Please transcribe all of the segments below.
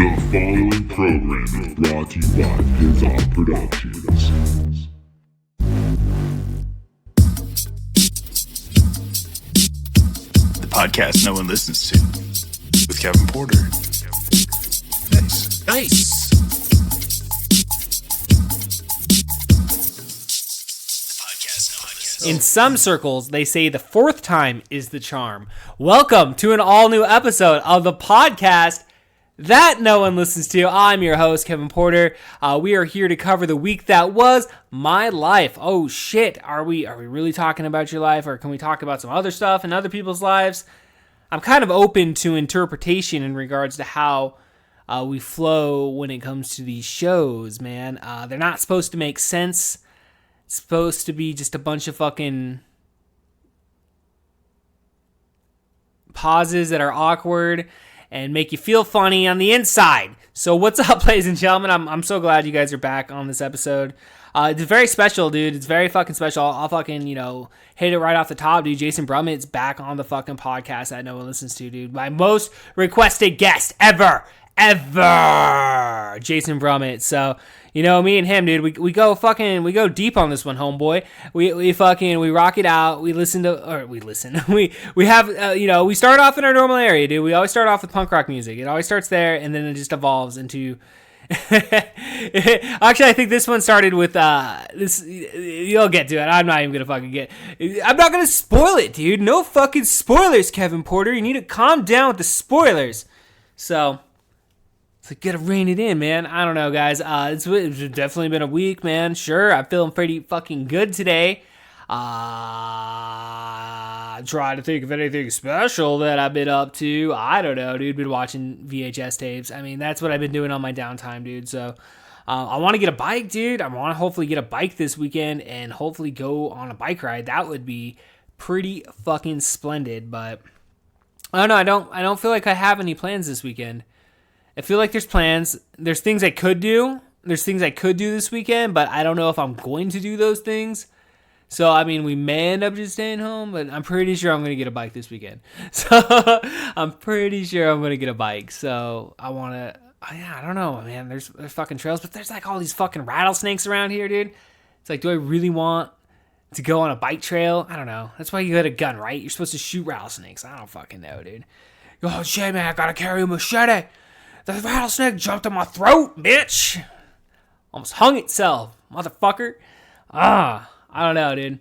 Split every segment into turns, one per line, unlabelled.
The following program is brought to you by His Productions.
The podcast no one listens to, with Kevin Porter. Nice.
In some circles, they say the fourth time is the charm. Welcome to an all-new episode of the podcast that no one listens to. I'm your host, Kevin Porter. We are here to cover the week that was my life. Oh shit, are we really talking about your life, or can we talk about some other stuff in other people's lives? I'm kind of open to interpretation in regards to how we flow when it comes to these shows, man. They're not supposed to make sense. It's supposed to be just a bunch of fucking pauses that are awkward and make you feel funny on the inside. So what's up, ladies and gentlemen? I'm so glad you guys are back on this episode. It's very special, dude. It's very fucking special. I'll fucking, hit it right off the top, dude. Jason Brummet's back on the fucking podcast that no one listens to, dude. My most requested guest ever. Jason Brummet. So, me and him, dude, we go deep on this one, homeboy. We rock it out. We have, we start off in our normal area, dude. We always start off with punk rock music. It always starts there, and then it just evolves into... Actually, I think this one started with, this, you'll get to it. I'm not even gonna I'm not gonna spoil it, dude. No fucking spoilers, Kevin Porter. You need to calm down with the spoilers. So... So gotta rein it in, man. I don't know, guys. It's definitely been a week, man. Sure, I'm feeling pretty fucking good today. Trying to think of anything special that I've been up to. I don't know, dude. Been watching VHS tapes. I mean, that's what I've been doing on my downtime, dude. So, I want to get a bike, dude. I want to hopefully get a bike this weekend and hopefully go on a bike ride. That would be pretty fucking splendid. But I don't know. I don't feel like I have any plans this weekend. I feel like there's plans. There's things I could do. There's things I could do this weekend, but I don't know if I'm going to do those things. So, I mean, we may end up just staying home, but I'm pretty sure I'm going to get a bike this weekend. So, I'm pretty sure I'm going to get a bike. So, I want to, I don't know, man. There's fucking trails, but there's like all these fucking rattlesnakes around here, dude. It's like, do I really want to go on a bike trail? I don't know. That's why you got a gun, right? You're supposed to shoot rattlesnakes. I don't fucking know, dude. Oh, shit, man, I got to carry a machete. The rattlesnake jumped in my throat, bitch. Almost hung itself, motherfucker. I don't know, dude.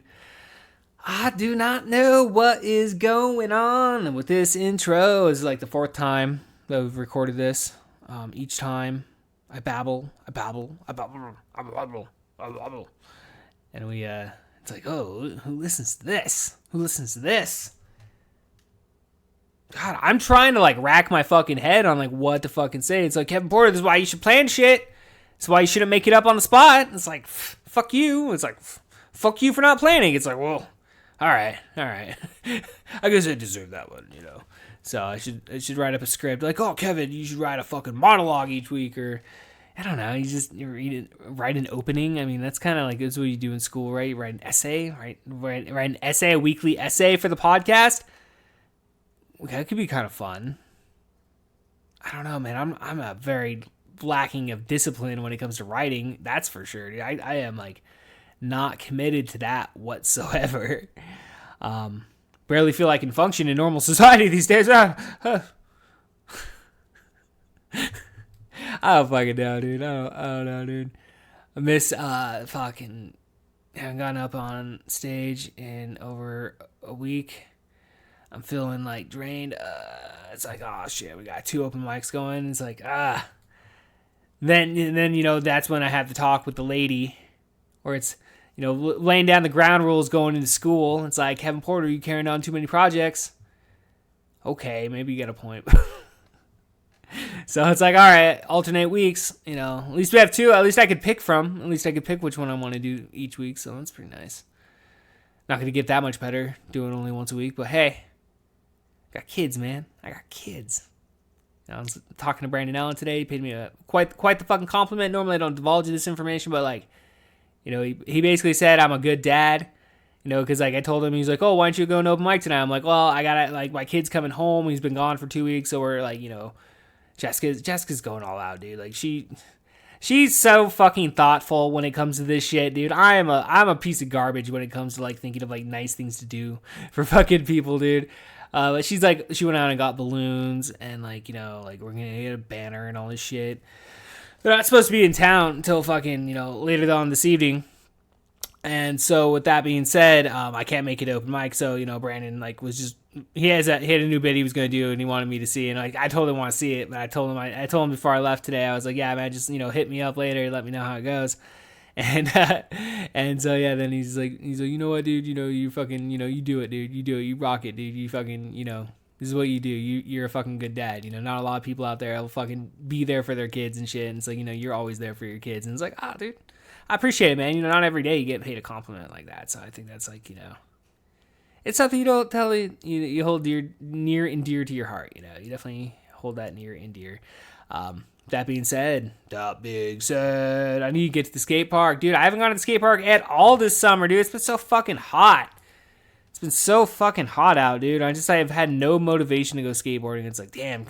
I do not know what is going on with this intro. It's like the fourth time that we've recorded this. Each time I babble. And we, it's like, oh, who listens to this? Who listens to this? God, I'm trying to rack my fucking head on what to fucking say. It's like, Kevin Porter, this is why you should plan shit. This is why you shouldn't make it up on the spot. It's like, fuck you. It's like, fuck you for not planning. It's like, well, all right. I guess I deserve that one, So I should write up a script like, oh, Kevin, you should write a fucking monologue each week, or I don't know. You write an opening. I mean, that's kind of that's what you do in school, right? You write an essay, right? Write an essay, a weekly essay for the podcast. That could be kind of fun. I don't know, man. I'm a very lacking of discipline when it comes to writing. That's for sure, dude. I am not committed to that whatsoever. Barely feel I can function in normal society these days. I don't fucking know, dude. I don't know, dude. I miss fucking haven't gone up on stage in over a week. I'm feeling drained. It's like, oh shit, we got 2 open mics going. It's like, Then that's when I have to talk with the lady, or it's laying down the ground rules going into school. It's like, Kevin Porter, you carrying on too many projects. Okay, maybe you got a point. So it's like, all right, alternate weeks. At least we have 2. At least I could pick from. At least I could pick which one I want to do each week. So that's pretty nice. Not going to get that much better doing only once a week, but hey. Got kids, man. I got kids. I was talking to Brandon Allen today. He paid me quite the fucking compliment. Normally I don't divulge this information, but he basically said I'm a good dad. Because I told him, he's like, oh, why don't you go to open mic tonight? I'm like, well, I got my kid's coming home. He's been gone for 2 weeks, so we're Jessica's going all out, dude. Like she's so fucking thoughtful when it comes to this shit, dude. I'm a piece of garbage when it comes to like thinking of like nice things to do for fucking people, dude. But she went out and got balloons and like, you know, like we're gonna get a banner and all this shit. They're not supposed to be in town until fucking, you know, later on this evening. And so with that being said, I can't make it open mic. So, you know, Brandon like was just, he had a new bit he was going to do and he wanted me to see it. And like, I told him I want to see it, but I told him before I left today, I was like, yeah, man, just, you know, hit me up later. Let me know how it goes. And, and so, yeah, then he's like, you know what, dude, you know, you fucking, you know, you do it, dude. You do it. You rock it, dude. You fucking, you know, this is what you do. You're a fucking good dad. You know, not a lot of people out there will fucking be there for their kids and shit. And it's like, you know, you're always there for your kids. And it's like, dude, I appreciate it, man. You know, not every day you get paid a compliment like that. So I think that's like, you know, it's something you don't tell you hold near and dear to your heart. You know, you definitely hold that near and dear. That being said, I need to get to the skate park. Dude, I haven't gone to the skate park at all this summer, dude. It's been so fucking hot. It's been so fucking hot out, dude. I've had no motivation to go skateboarding. It's like, damn,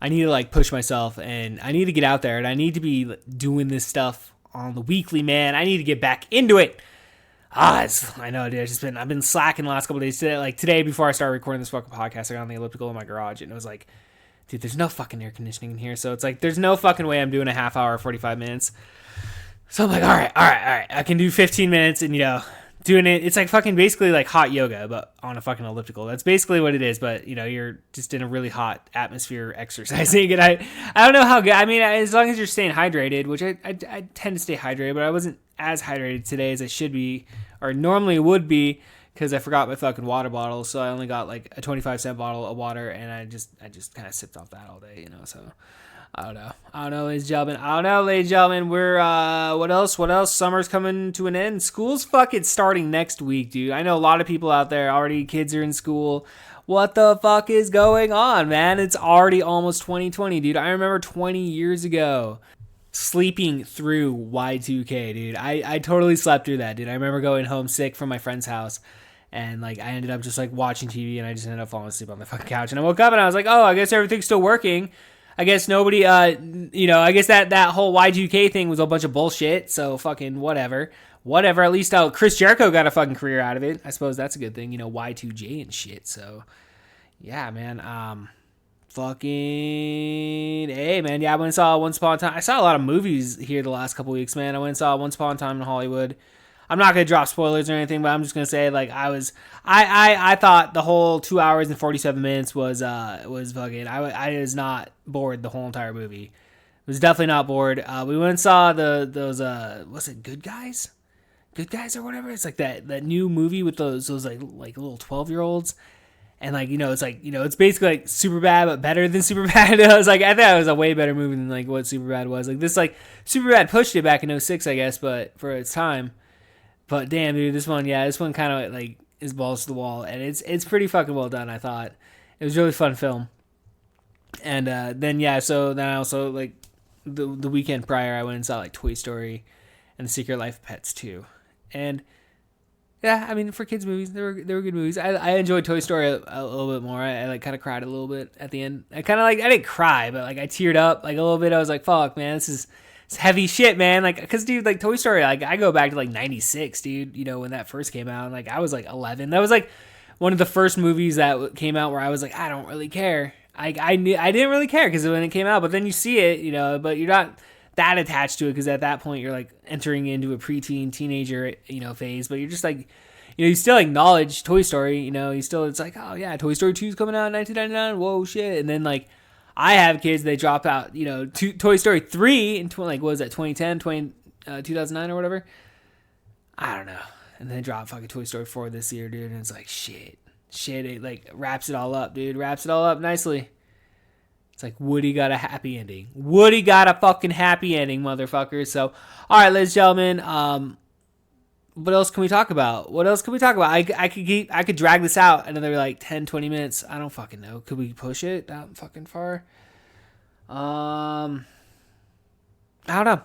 I need to like push myself and I need to get out there and I need to be doing this stuff on the weekly, man. I need to get back into it. I know, dude. I've been slacking the last couple of days. Today, before I started recording this fucking podcast, I got on the elliptical in my garage and it was like, dude, there's no fucking air conditioning in here. So it's like, there's no fucking way I'm doing a half hour, 45 minutes. So I'm like, all right. I can do 15 minutes and, you know, doing it. It's like fucking basically like hot yoga, but on a fucking elliptical. That's basically what it is. But, you know, you're just in a really hot atmosphere exercising. And I don't know how good. I mean, as long as you're staying hydrated, which I tend to stay hydrated, but I wasn't as hydrated today as I should be or normally would be. Because I forgot my fucking water bottle, so I only got like a 25-cent bottle of water, and I just kind of sipped off that all day, you know. So I don't know, ladies and gentlemen. We're what else? Summer's coming to an end. School's fucking starting next week, dude. I know a lot of people out there already. Kids are in school. What the fuck is going on, man? It's already almost 2020, dude. I remember 20 years ago. Sleeping through Y2K, dude. I totally slept through that, dude. I remember going home sick from my friend's house and like I ended up just like watching TV and I just ended up falling asleep on the fucking couch and I woke up and I was like, oh, I guess everything's still working. I guess nobody, you know, I guess that whole Y2K thing was a bunch of bullshit. So fucking whatever. At least Chris Jericho got a fucking career out of it. I suppose that's a good thing, you know, Y2J and shit. So yeah, man. Fucking hey, man. Yeah, I went and saw Once Upon a Time. I saw a lot of movies here the last couple weeks, man. I went and saw Once Upon a Time in Hollywood. I'm not gonna drop spoilers or anything, but I'm just gonna say like I thought the whole 2 hours and 47 minutes was fucking. I was not bored the whole entire movie. Was definitely not bored. We went and saw those what's it, Good Guys or whatever. It's like that new movie with those like little 12-year-olds. And like, you know, it's like, you know, it's basically like Superbad, but better than Superbad. I thought it was a way better movie than like what Superbad was. Like this, like Superbad pushed it back in 2006, I guess, but for its time. But damn, dude, this one kind of like is balls to the wall, and it's pretty fucking well done. I thought it was a really fun film. And then I also like the weekend prior, I went and saw like Toy Story and The Secret Life of Pets 2, and yeah, I mean, for kids movies, they were good movies. I enjoyed Toy Story a little bit more. I like kind of cried a little bit at the end. I didn't cry, but like I teared up like a little bit. I was like, fuck, man, it's heavy shit, man. Like, cause dude, like Toy Story, like I go back to like 96, dude, you know, when that first came out, and like I was like 11. That was like one of the first movies that came out where I was like, I don't really care. I didn't really care because when it came out, but then you see it, you know, but you're not that attached to it because at that point you're like entering into a preteen teenager, you know, phase, but you're just like, you know, you still acknowledge Toy Story, you know, it's like, oh yeah, Toy Story 2 is coming out in 1999, whoa shit. And then like I have kids, they drop out, you know, Toy Story 3 in like, what was that, 2009 or whatever, I don't know, and then drop fucking Toy Story 4 this year, dude, and it's like shit, it like wraps it all up, dude, wraps it all up nicely. It's like Woody got a happy ending. Woody got a fucking happy ending, motherfuckers. So, all right, ladies and gentlemen, what else can we talk about? I could drag this out another like 10, 20 minutes. I don't fucking know. Could we push it that fucking far? I don't know.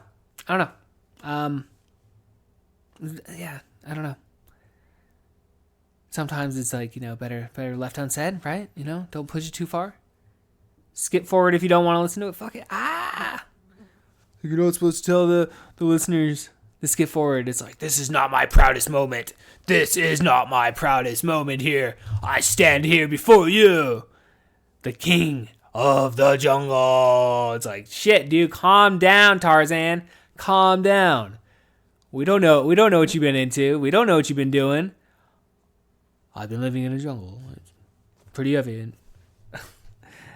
Yeah, I don't know. Sometimes it's like, you know, better left unsaid, right? You know, don't push it too far. Skip forward if you don't want to listen to it. Fuck it. You're not supposed to tell the listeners to skip forward. It's like, this is not my proudest moment. This is not my proudest moment here. I stand here before you, the king of the jungle. It's like, shit, dude, calm down, Tarzan. Calm down. We don't know what you've been into. We don't know what you've been doing. I've been living in a jungle. It's pretty evident.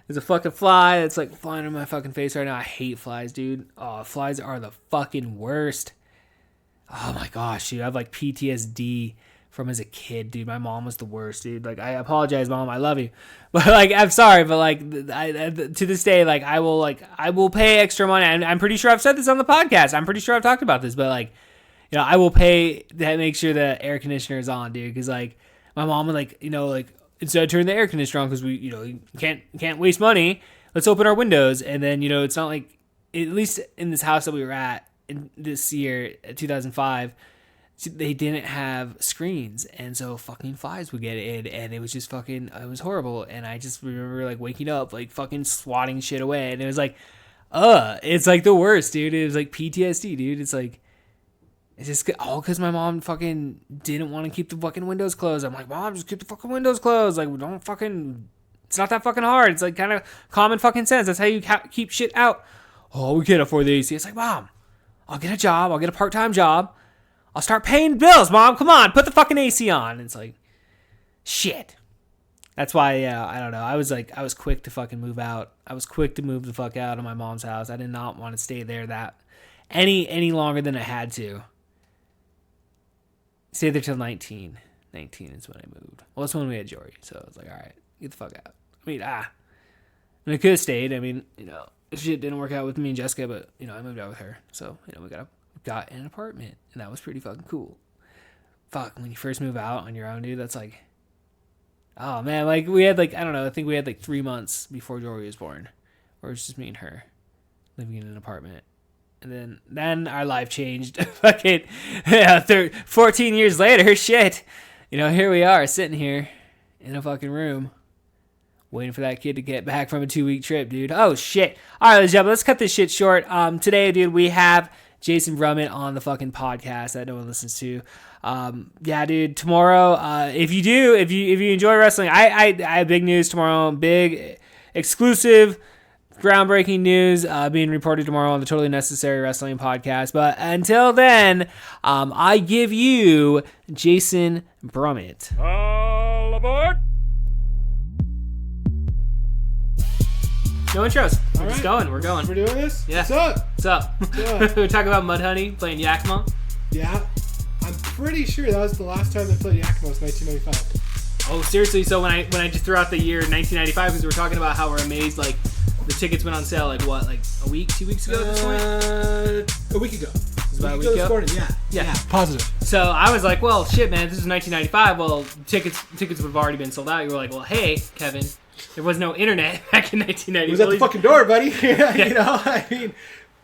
There's a fucking fly that's like flying in my fucking face right now. I hate flies, dude. Oh, flies are the fucking worst. Oh my gosh, dude. I have like PTSD from as a kid, dude. My mom was the worst, dude. Like, I apologize, Mom. I love you. But like, I'm sorry, but like, to this day, like, I will pay extra money. And I'm pretty sure I've said this on the podcast. I'm pretty sure I've talked about this, but like, you know, I will pay to make sure the air conditioner is on, dude. Cause like, my mom would like, you know, like, instead of turning the air conditioner on, because we, you know, you can't waste money, let's open our windows. And then, you know, it's not like, at least in this house that we were at in this year, 2005, they didn't have screens. And so fucking flies would get in, and it was just fucking, it was horrible. And I just remember like waking up, like fucking swatting shit away. And it was like, it's like the worst, dude. It was like PTSD, dude. It's like, it's just all because my mom fucking didn't want to keep the fucking windows closed. I'm like, Mom, just keep the fucking windows closed. Like, don't fucking, it's not that fucking hard. It's like kind of common fucking sense. That's how you keep shit out. Oh, we can't afford the AC. It's like, Mom, I'll get a job. I'll get a part-time job. I'll start paying bills, Mom. Come on, put the fucking AC on. And it's like, shit. That's why, yeah, I don't know. I was quick to fucking move out. I was quick to move the fuck out of my mom's house. I did not want to stay there that any longer than I had to. Stayed there till 19. 19 is when I moved. Well, that's when we had Jory. So I was like, all right, get the fuck out. I mean, and I could have stayed. I mean, you know, shit didn't work out with me and Jessica, but, you know, I moved out with her. So, you know, we got an apartment, and that was pretty fucking cool. Fuck, when you first move out on your own, dude, that's like, oh, man, like, we had, like, I don't know, I think we had, like, 3 months before Jory was born, where it was just me and her living in an apartment. And then our life changed. Fucking 14 years later, shit. You know, here we are, sitting here in a fucking room, waiting for that kid to get back from a 2-week trip, dude. Oh, shit. All right, ladies and gentlemen, let's cut this shit short. Today, dude, we have Jason Brummet on the fucking podcast that no one listens to. Yeah, dude, tomorrow, if you enjoy wrestling, I have big news tomorrow. Big, exclusive, groundbreaking news being reported tomorrow on the Totally Necessary Wrestling podcast. But until then, I give you Jason Brummet.
All aboard!
No intros. We're
All
just
right.
going. We're going.
We're doing this?
Yeah.
What's up?
What's up?
up?
We're talking about Mudhoney playing Yakima.
Yeah. I'm pretty sure that was the last time they played Yakima was 1995.
Oh, seriously? So when I just threw out the year 1995, because we were talking about how we're amazed, like, the tickets went on sale, like, what, like a week, 2 weeks ago at this point?
A week ago.
It was about a week
this
ago?
morning,
Yeah.
Yeah, positive.
So I was like, well, shit, man, this is 1995. Well, tickets would have already been sold out. You were like, well, hey, Kevin, there was no internet back in 1990.
It was at the fucking door, buddy. You know, I mean,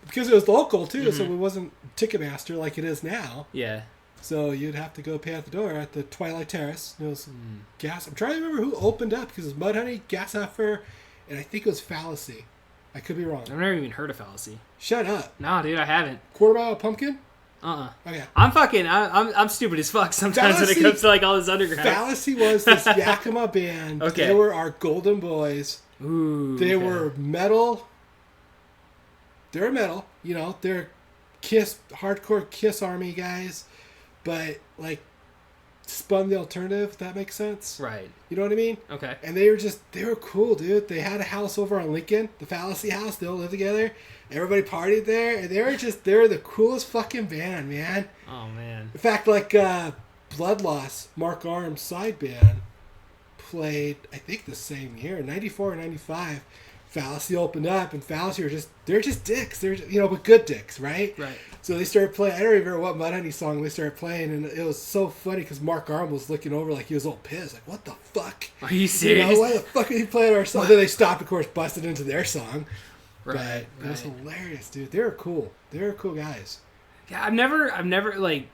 because it was local, too, so it wasn't Ticketmaster like it is now.
Yeah.
So you'd have to go pay at the door at the Twilight Terrace. It was Gas. I'm trying to remember who opened up, because it was Mudhoney, Gas Heifer, and I think it was Fallacy. I could be wrong.
I've never even heard of Fallacy.
Shut up.
No, dude, I haven't.
Quarter Mile Pumpkin?
Okay.
Okay.
I'm stupid as fuck sometimes when
Fallacy-
it comes to like all this underground.
Fallacy was this Yakima band.
Okay.
They were our golden boys.
Ooh.
They
okay.
were metal. They're metal. You know, they're Kiss, hardcore Kiss Army guys. But, like, spun the alternative, if that makes sense.
Right.
You know what I mean?
Okay.
And they were cool, dude. They had a house over on Lincoln, the Fallacy house. They all lived together. Everybody partied there. And they were the coolest fucking band, man.
Oh, man.
In fact, like, Blood Loss, Mark Arm's side band, played, I think, the same year, 94 or 95. Fallacy opened up, and Fallacy they're just dicks. They're, you know, but good dicks, right?
Right.
So they started playing, I don't even remember what Mudhoney song they started playing, and it was so funny because Mark Arm was looking over like he was all pissed. Like, what the fuck?
Are you serious?
You know, why the fuck are you playing our song? Then they stopped, of course, busted into their song.
Right.
But it was hilarious, dude. They were cool. They were cool guys.
Yeah, I've never, like,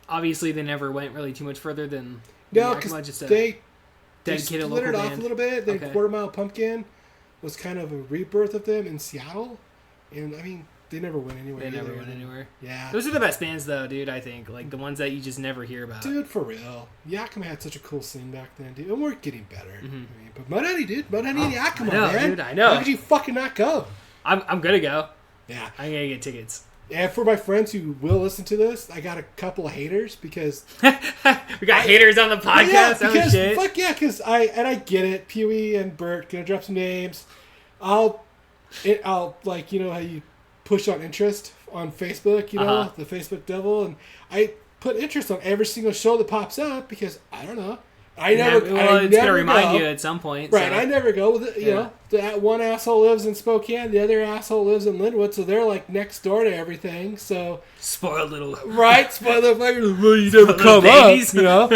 obviously they never went really too much further than
No,
Yakima,
because
just a
they
dedicated
split
local
it off
band.
a little bit. They
Okay.
Quarter Mile Pumpkin. was kind of a rebirth of them in Seattle, and I mean they never went anywhere.
They never went anywhere.
Yeah,
those are the best bands though, dude. I think like the ones that you just never hear about.
dude, for real. Yakima had such a cool scene back then, dude, and we're getting better. I mean, but Mudhoney, dude, Mudhoney and Yakima,
I know,
man.
dude, I know.
How could you fucking not go?
I'm gonna go.
Yeah,
I'm gonna get tickets.
and for my friends who will listen to this, I got a couple of haters because
We got haters on the podcast.
yeah,
Oh
because
shit.
fuck yeah, because I get it. Pee-wee and Bert gonna drop some names. I'll like, you know how you push on interest on Facebook, you know, the Facebook devil, and I put interest on every single show that pops up because I don't know.
It's gonna remind you at some point,
right?
so.
I never go with it. You know, that one asshole lives in Spokane, the other asshole lives in Linwood, so they're like next door to everything. So
Spoiled little.
right, spoiler fuckers. Well, you never come
babies.
up, you know.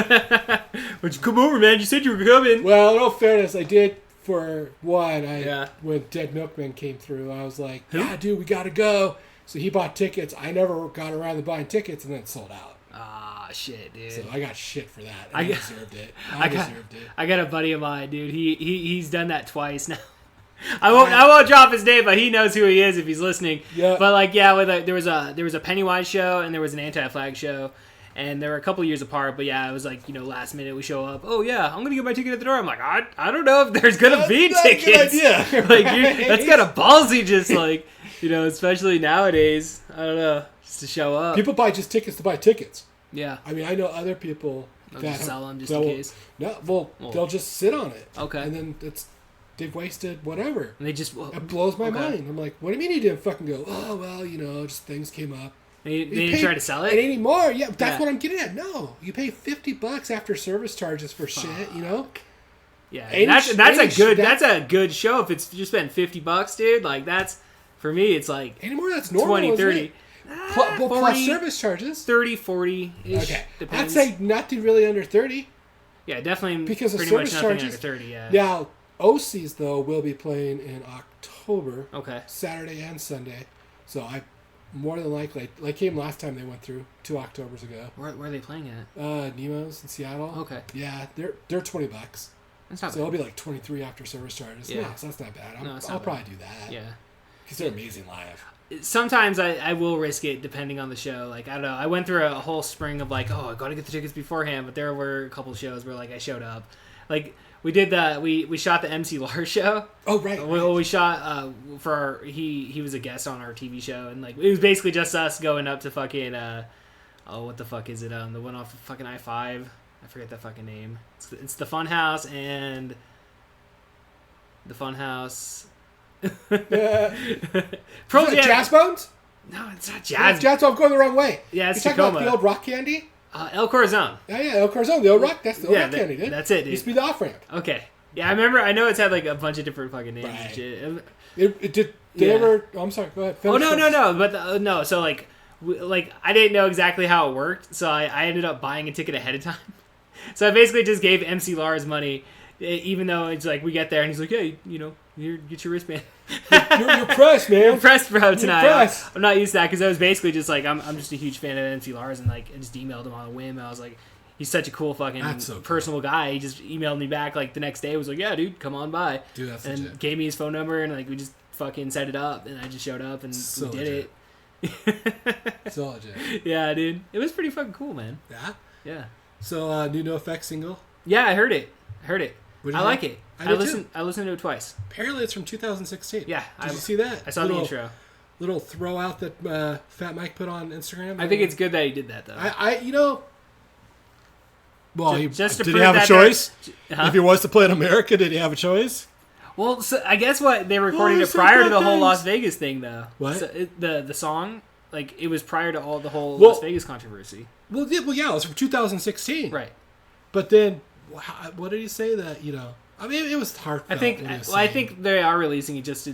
Why'd you come over, man? You said you were coming.
Well, in all fairness, I did for one.
Yeah.
When Dead Milkman came through, I was like, yeah, dude, we gotta go. So he bought tickets. I never got around to buying tickets, and then it sold out.
Ah, shit, dude.
So I got shit for that.
I
I
got-
deserved it. I deserved it.
I got a buddy of mine, dude. He's done that twice now. I won't drop his name, but he knows who he is if he's listening.
Yeah.
But like, there was a Pennywise show and there was an Anti-Flag show, and they were a couple years apart. But yeah, it was like, you know, last minute we show up. Oh yeah, I'm gonna get my ticket at the door. I'm like, I don't know if there's gonna be
That's not a
tickets.
good idea.
Like
Right?
that's kind of ballsy, just like, you know, especially nowadays. I don't know, just to show up.
People buy just tickets to buy tickets.
Yeah.
I mean, I know other people
They'll
that
just sell them just
that
in
will-
case.
No, well, they'll just sit on it.
Okay.
And then they've wasted whatever.
And they just
It blows my
okay.
mind. I'm like, what do you mean you didn't fucking go? Oh well, you know, just things came up.
They
You
didn't
pay-
try to sell
And
it.
anymore, yeah, that's
Yeah.
what I'm getting at. No, you pay $50 after service charges for shit. You know.
Yeah,
Any
that's
sh-
that's a
any sh-
good
that-
that's a good show. If it's you spend $50, dude, like that's for me. It's like
Anymore, that's normal.
20,
isn't
30.
it? Plus
40,
service charges.
30, 40 ish.
Okay, I'd
Depends.
say nothing really under 30.
Yeah, definitely
Because of
pretty much
service
nothing
charges.
under 30. Yeah.
Now, OCs though will be playing in October,
Okay.
Saturday and Sunday. So I more than likely, like came last time they went through 2 Octobers ago.
Where are they playing at?
Nemo's in Seattle.
Okay.
Yeah, they're $20.
That's not
So it'll be like 23 after service charges.
Yeah.
Yeah, so that's not bad.
No, it's
I'll
not
probably do that.
bad. Yeah.
Because they're amazing live.
Sometimes I will risk it depending on the show. Like, I don't know. I went through a whole spring of like, oh, I got to get the tickets beforehand. But there were a couple shows where like I showed up. Like we did we shot the MC Lars show.
Oh right.
We shot for he was a guest on our TV show, and like it was basically just us going up to fucking what the fuck is it, the one off of fucking I-5, I forget that fucking name. It's the Fun House and the Fun House. Pearl
Is it
Jam.
Jazz Bones?
No, it's not
Jazz.
Jazz.
I'm going the wrong way.
Yeah, it's
you talking about
Tacoma.
the old rock candy?
El Corazon.
Yeah, El Corazon, the old rock. That's the old rock
that-
candy, dude.
that's it, dude.
Used to be the off ramp.
Okay. Yeah, I remember. I know it's had like a bunch of different fucking names and
Right.
shit.
It did they
Yeah.
ever? Oh, I'm sorry. Go ahead.
Oh
Finish
no,
this.
no, no! But no, so like I didn't know exactly how it worked, so I ended up buying a ticket ahead of time. So I basically just gave MC Lars money, even though it's like we get there and he's like, hey, you know, here, get your wristband.
You're pressed, man.
I'm pressed, bro, tonight.
pressed.
I'm not used to that because I was basically just like I'm just a huge fan of MC Lars, and like I just emailed him on a whim. I was like, he's such a cool fucking
That's so cool.
personable guy. He just emailed me back like the next day. Was like, yeah, dude, come on by.
Dude, that's
and
legit.
gave me his phone number, and like we just fucking set it up, and I just showed up and
So
we did
legit.
it.
So legit.
Yeah, dude, it was pretty fucking cool, man.
Yeah.
Yeah,
So new No Effects single.
yeah, I heard it. What do
you
I like
think?
it.
I
I
did
listened. I listened to it twice.
Apparently, it's from 2016.
Yeah,
Did you see that?
I saw the intro.
Little throw out that Fat Mike put on Instagram.
I think it's good that he did that though.
I you know. Well,
Just to
did he
prove
have a
that
choice?
Huh?
If he was to play in America, did he have a choice?
Well, so I guess what they recorded it
so
prior to
good
the whole
things.
Las Vegas thing, though.
What?
So the song, like it was prior to all the whole
Well-
Las Vegas controversy,
Well, yeah, it was from 2016.
right?
But then, what did he say that, you know? I mean, it was hard.
I think. Well, I think they are releasing it just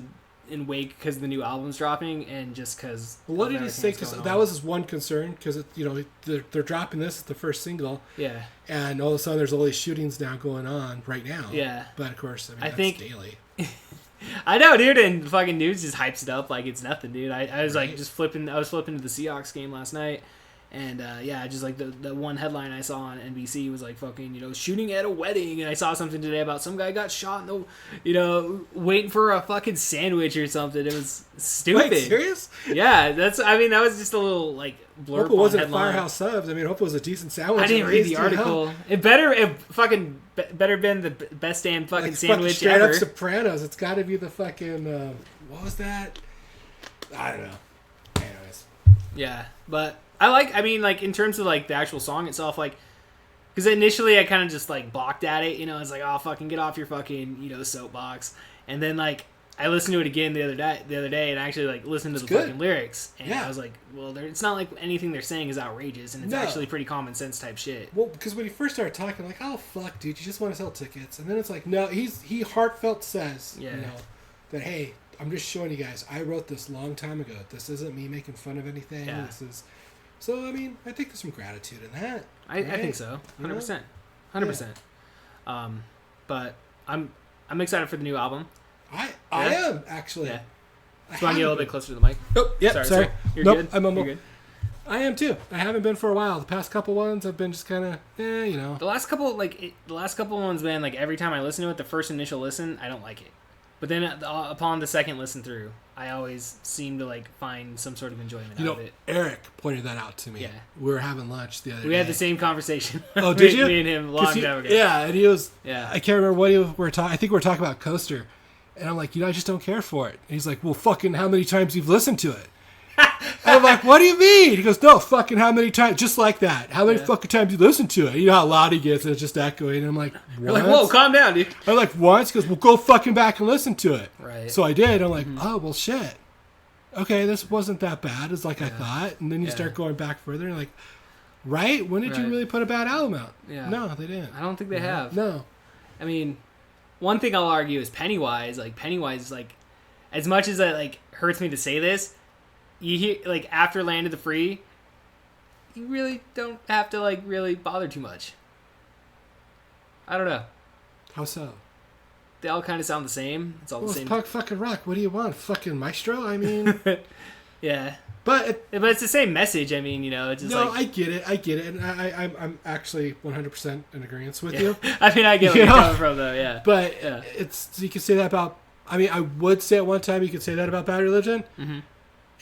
in wake because the new album's dropping, and just because.
Well, what did he say? Because that was his one concern. Because you know they're dropping this as the first single,
Yeah.
and all of a sudden there's all these shootings now going on right now.
Yeah.
But of course, I mean,
I
that's
think-
daily.
I know, dude, and fucking news just hypes it up like it's nothing, dude. I was like
Right.
just flipping. I was flipping to the Seahawks game last night, And yeah, just like the one headline I saw on NBC was like fucking, you know, shooting at a wedding. And I saw something today about some guy got shot in the, you know, waiting for a fucking sandwich or something. It was stupid.
Wait, serious?
Yeah, I mean, that was just a little like blurb.
Hope it wasn't
headline.
Firehouse Subs. I mean, hope it was a decent sandwich.
I didn't read the article. It better been the best damn fucking
like
sandwich
straight
ever.
up Sopranos. It's got to be the fucking what was that? I don't know. Anyways,
Yeah, but I mean, like, in terms of, like, the actual song itself, like, because initially I kind of just, like, balked at it, you know, it's like, oh, fucking get off your fucking, you know, soapbox, and then, like, I listened to it again the other day, and I actually, like, listened to the fucking lyrics, and I was like, well, it's not like anything they're saying is outrageous, and it's actually pretty common sense type shit.
Well, because when he first started talking, like, oh, fuck, dude, you just want to sell tickets, and then it's like, no, he heartfelt says, you know, that, hey, I'm just showing you guys, I wrote this long time ago, this isn't me making fun of anything, this is... So, I mean, I think there's some gratitude in that.
I think so. 100%. 100%. Yeah. But I'm excited for the new album.
I am, actually.
Yeah. Just want to get a little bit closer to the mic.
Oh, yeah, sorry.
You're good?
You're
good?
I am, too. I haven't been for a while. The past couple ones have been just kind of, you know.
The last couple ones, man, like, every time I listen to it, the first initial listen, I don't like it. But then upon the second listen through, I always seem to like find some sort of enjoyment out of it.
Eric pointed that out to me. Yeah. We were having lunch the other day.
We had the same conversation.
Oh, did you?
Me and him long time ago.
Yeah, and he was...
Yeah.
I can't remember what we were talking... I think we were talking about Coaster. And I'm like, you know, I just don't care for it. And he's like, well, fucking how many times you've listened to it? And I'm like, what do you mean? He goes, no, fucking how many times? Just like that. How many fucking times you listen to it? You know how loud he gets and it's just echoing. And I'm like,
you're like, whoa, calm down, dude.
I'm like, once? He goes, well, go fucking back and listen to it.
Right.
So I did. I'm like, oh, well, shit. Okay, this wasn't that bad as like I thought. And then you start going back further and like, right? When did you really put a bad album out?
Yeah.
No, they didn't.
I don't think they have.
No.
I mean, one thing I'll argue is Pennywise. Like, Pennywise is like, as much as it like hurts me to say this, you hear, like, after Land of the Free, you really don't have to, like, really bother too much. I don't know.
How so?
They all kind of sound the same. It's all the same.
It's punk fucking rock. What do you want? Fucking Maestro? I mean...
Yeah.
But
it's the same message. I mean, you know, it's just
no,
like...
I get it. And I'm actually 100% in agreement with you.
I mean, I get where you're coming from, though, yeah.
But it's... You can say that about... I mean, I would say at one time you could say that about Bad Religion. Mm-hmm.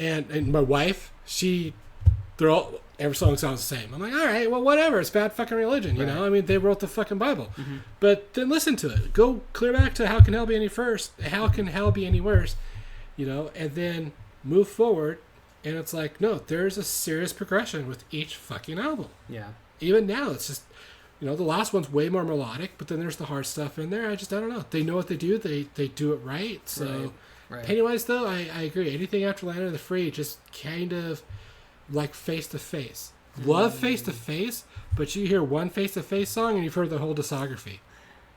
And my wife, every song sounds the same. I'm like, all right, well, whatever. It's Bad fucking Religion, you know? I mean, they wrote the fucking Bible. Mm-hmm. But then listen to it. Go clear back to How Can Hell Be Any First? How Can Hell Be Any Worse? You know, and then move forward. And it's like, no, there's a serious progression with each fucking album.
Yeah.
Even now, it's just, you know, the last one's way more melodic, but then there's the hard stuff in there. I don't know. They know what they do. They do it right. So... Right. Pennywise, though, I agree. Anything after Land of the Free, just kind of like Face to Face. Love Face to Face, but you hear one Face to Face song and you've heard the whole discography.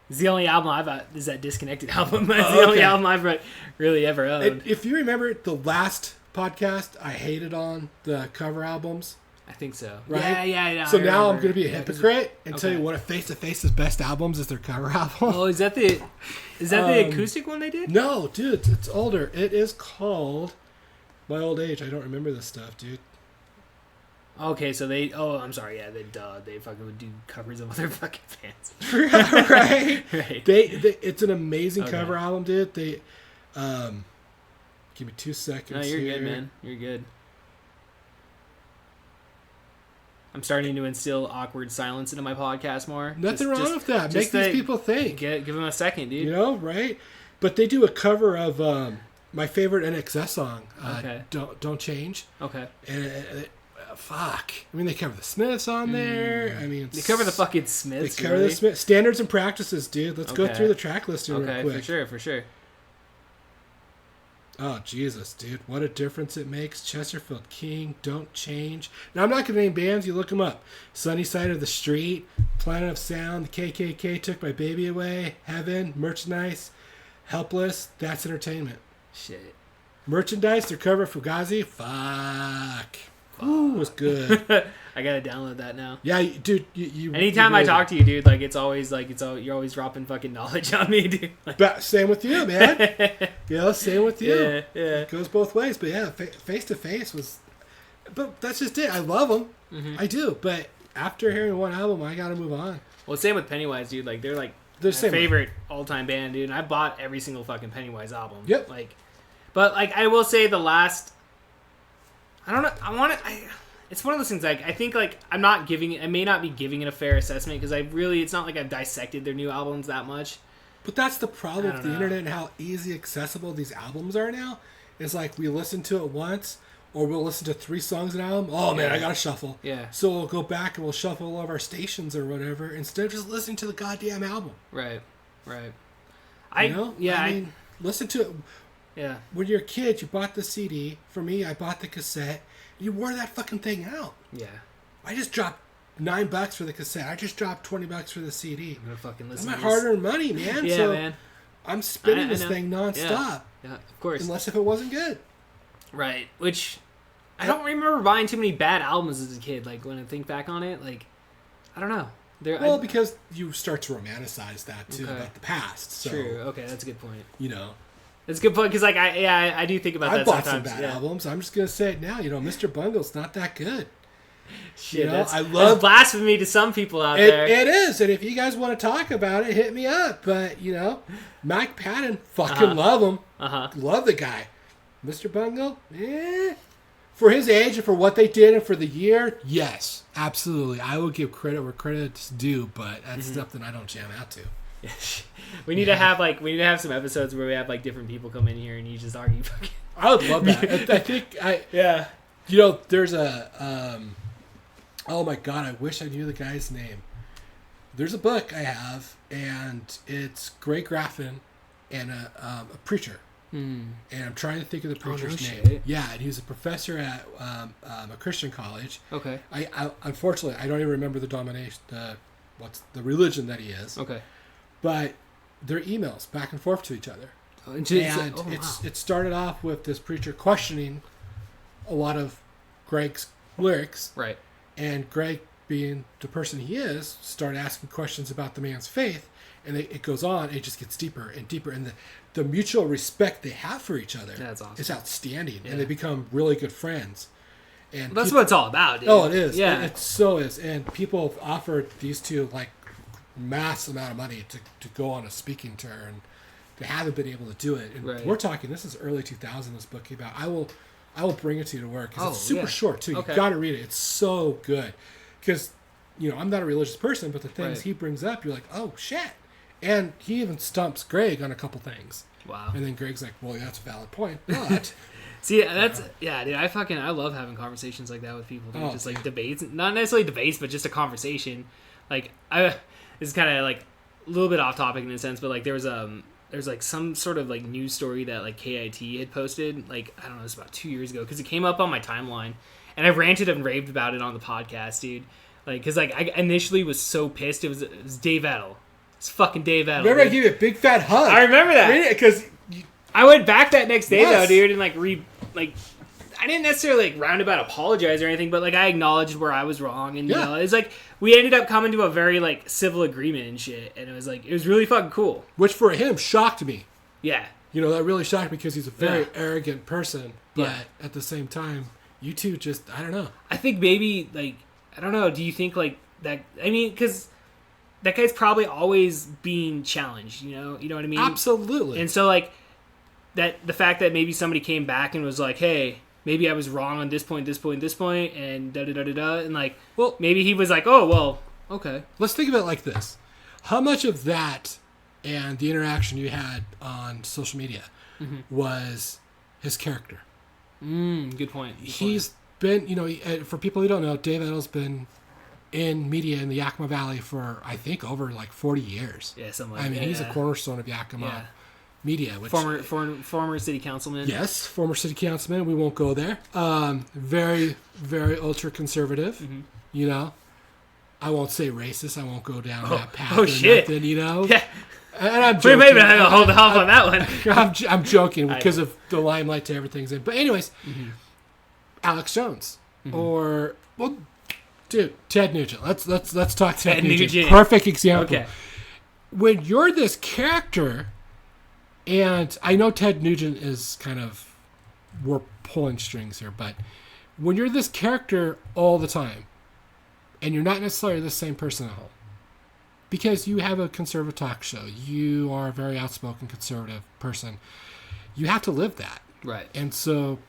It's the only album is that Disconnected album. That's the only album I've really ever owned.
And if you remember the last podcast, I hated on the cover albums.
I think so.
Right?
Yeah.
So now I'm going to be a hypocrite and tell you one of Face to Face's best albums is their cover album.
Oh, is that the acoustic one they did?
No, dude, it's older. It is called My Old Age. I don't remember this stuff, dude.
Okay, so I'm sorry, yeah, they fucking would do covers of other fucking fans.
Right.
Right.
They it's an amazing cover album, dude. They give me 2 seconds.
No, you're good, man. You're good. I'm starting to instill awkward silence into my podcast more.
Nothing wrong with that. Make these people think.
Give them a second, dude.
You know, right? But they do a cover of my favorite NXS song, Don't Change.
Okay.
And fuck. I mean, they cover the Smiths on there. I mean,
they cover the fucking Smiths.
They cover the Smiths. Standards and Practices, dude. Let's go through the track listing real quick.
For sure.
Oh, Jesus, dude. What a difference it makes. Chesterfield King, Don't Change. Now, I'm not going to name bands. You look them up. Sunny Side of the Street, Planet of Sound, the KKK Took My Baby Away, Heaven, Merchandise, Helpless, That's Entertainment.
Shit.
Merchandise, their cover, Fugazi. Fuck. Ooh, it was good.
I gotta download that now.
Yeah, dude. You
anytime I talk to you, dude, like it's always you're always dropping fucking knowledge on me, dude. Like,
same with you, man. Same with you.
Yeah.
It goes both ways, but yeah, Face to Face was But that's just it. I love them. I do. But after hearing one album, I gotta move on.
Well, same with Pennywise, dude. Like they're like
They're
my
same
favorite all-time band, dude. And I bought every single fucking Pennywise album.
Yep.
Like, but like I will say the last. I don't know. It's one of those things. Like I think like I may not be giving it a fair assessment because it's not like I've dissected their new albums that much.
But that's the problem with the
know.
internet and how easy accessible these albums are now. It's like we listen to it once, or we'll listen to 3 songs an album. Oh man, I gotta shuffle.
Yeah.
So we'll go back and we'll shuffle all of our stations or whatever instead of just listening to the goddamn album.
Right.
Listen to it.
Yeah.
When you're a kid, you bought the CD. For me, I bought the cassette. You wore that fucking thing out.
Yeah.
I just dropped $9 for the cassette. I just dropped $20 for the CD.
I'm gonna fucking
That's
listen.
my
to this.
hard-earned money, man.
Yeah,
so
man.
I'm spinning
I
this
know.
thing nonstop.
Yeah, of course.
Unless if it wasn't good.
Right. Which I don't remember buying too many bad albums as a kid. Like when I think back on it, like I don't know.
Well, because you start to romanticize that too
Okay.
about the past. So,
True. Okay, that's a good point.
You know,
That's a good point because like I do think about
I
that
bought
sometimes.
some bad
yeah.
albums. I'm just gonna say it now. You know, Mr. Bungle's not that good.
Shit,
You know,
that's,
I
that's
love
blasphemy to some people out there.
it is, and if you guys want to talk about it, hit me up. But you know, Mike Patton, fucking love him. Love the guy. Mr. Bungle, for his age and for what they did and for the year, yes, absolutely. I will give credit where credit's due, but that's something I don't jam out to.
we need to have some episodes where we have like different people come in here and you just argue. Fucking.
I would love that. I think
Yeah.
You know, there's a oh my god, I wish I knew the guy's name. There's a book I have, and it's Greg Graffin and a preacher. And I'm trying to think of the preacher's name.
shit.
Yeah, and he was a professor at a Christian college.
Okay.
I unfortunately I don't even remember the domination, what's the religion that he is.
Okay.
But they're emails back and forth to each other.
And
It started off with this preacher questioning a lot of Greg's lyrics.
Right.
And Greg, being the person he is, started asking questions about the man's faith. And it goes on. It just gets deeper and deeper. And the mutual respect they have for each other
That's awesome.
is outstanding.
Yeah.
And they become really good friends. And
That's what it's all about, dude.
Oh, it is.
Yeah.
It so is. And people have offered these two like mass amount of money to go on a speaking tour, and they haven't been able to do it. And
Right.
we're talking, this is early 2000, this book came out. I will bring it to you to work because
Oh,
it's super
yeah.
short too.
Okay.
You got to read it. It's so good because I'm not a religious person, but the things
Right.
he brings up, you're like, oh shit. And he even stumps Greg on a couple things.
Wow.
And then Greg's like, well, that's a valid point, but
See, that's dude. I love having conversations like that with people. Dude.
Oh,
Just like
man.
debates, not necessarily debates, but just a conversation. Like this is kind of like a little bit off topic in a sense, but like there's like some sort of like news story that like KIT had posted. Like I don't know, it was about 2 years ago because it came up on my timeline, and I ranted and raved about it on the podcast, dude. Like because like I initially was so pissed. It was Dave Edel. It's fucking Dave Edel.
remember I
dude.
gave you a big fat hug.
I remember that.
Read it because
I went back that next day
Yes.
though, dude, and like I didn't necessarily like roundabout apologize or anything, but like I acknowledged where I was wrong, and you
Yeah.
know, it's like we ended up coming to a very like civil agreement and shit, and it was really fucking cool.
which for him shocked me.
Yeah,
That really shocked me because he's a very
Yeah.
arrogant person. But
Yeah.
at the same time, you two just, I don't know.
I think maybe like I don't know. Do you think like that? I mean, because that guy's probably always being challenged. You know what I mean?
Absolutely.
And so like that the fact that maybe somebody came back and was like, hey. Maybe I was wrong on this point, and da da da da da, and like, well, maybe he was like, oh, well, okay.
Let's think of it like this. How much of that and the interaction you had on social media was his character?
Good point.
He's been, for people who don't know, Dave Edel's been in media in the Yakima Valley for, I think, over like 40 years.
Yeah, something like
I mean,
that.
he's a cornerstone of Yakima
Yeah.
media. Which,
former city councilman.
Yes, former city councilman. We won't go there. Very, very ultra conservative. I won't say racist. I won't go down that path.
Oh
or
shit.
Nothing,
Yeah.
And I'm
Wait,
joking.
wait a minute. Hold off on that one.
I'm joking because of the limelight to everything's in. But anyways, Alex Jones or dude, Ted Nugent. Let's talk Ted Nugent. Perfect example.
Okay.
When you're this character. And I know Ted Nugent is we're pulling strings here, but when you're this character all the time, and you're not necessarily the same person at home, because you have a conservative talk show, you are a very outspoken conservative person, you have to live that.
Right.
And so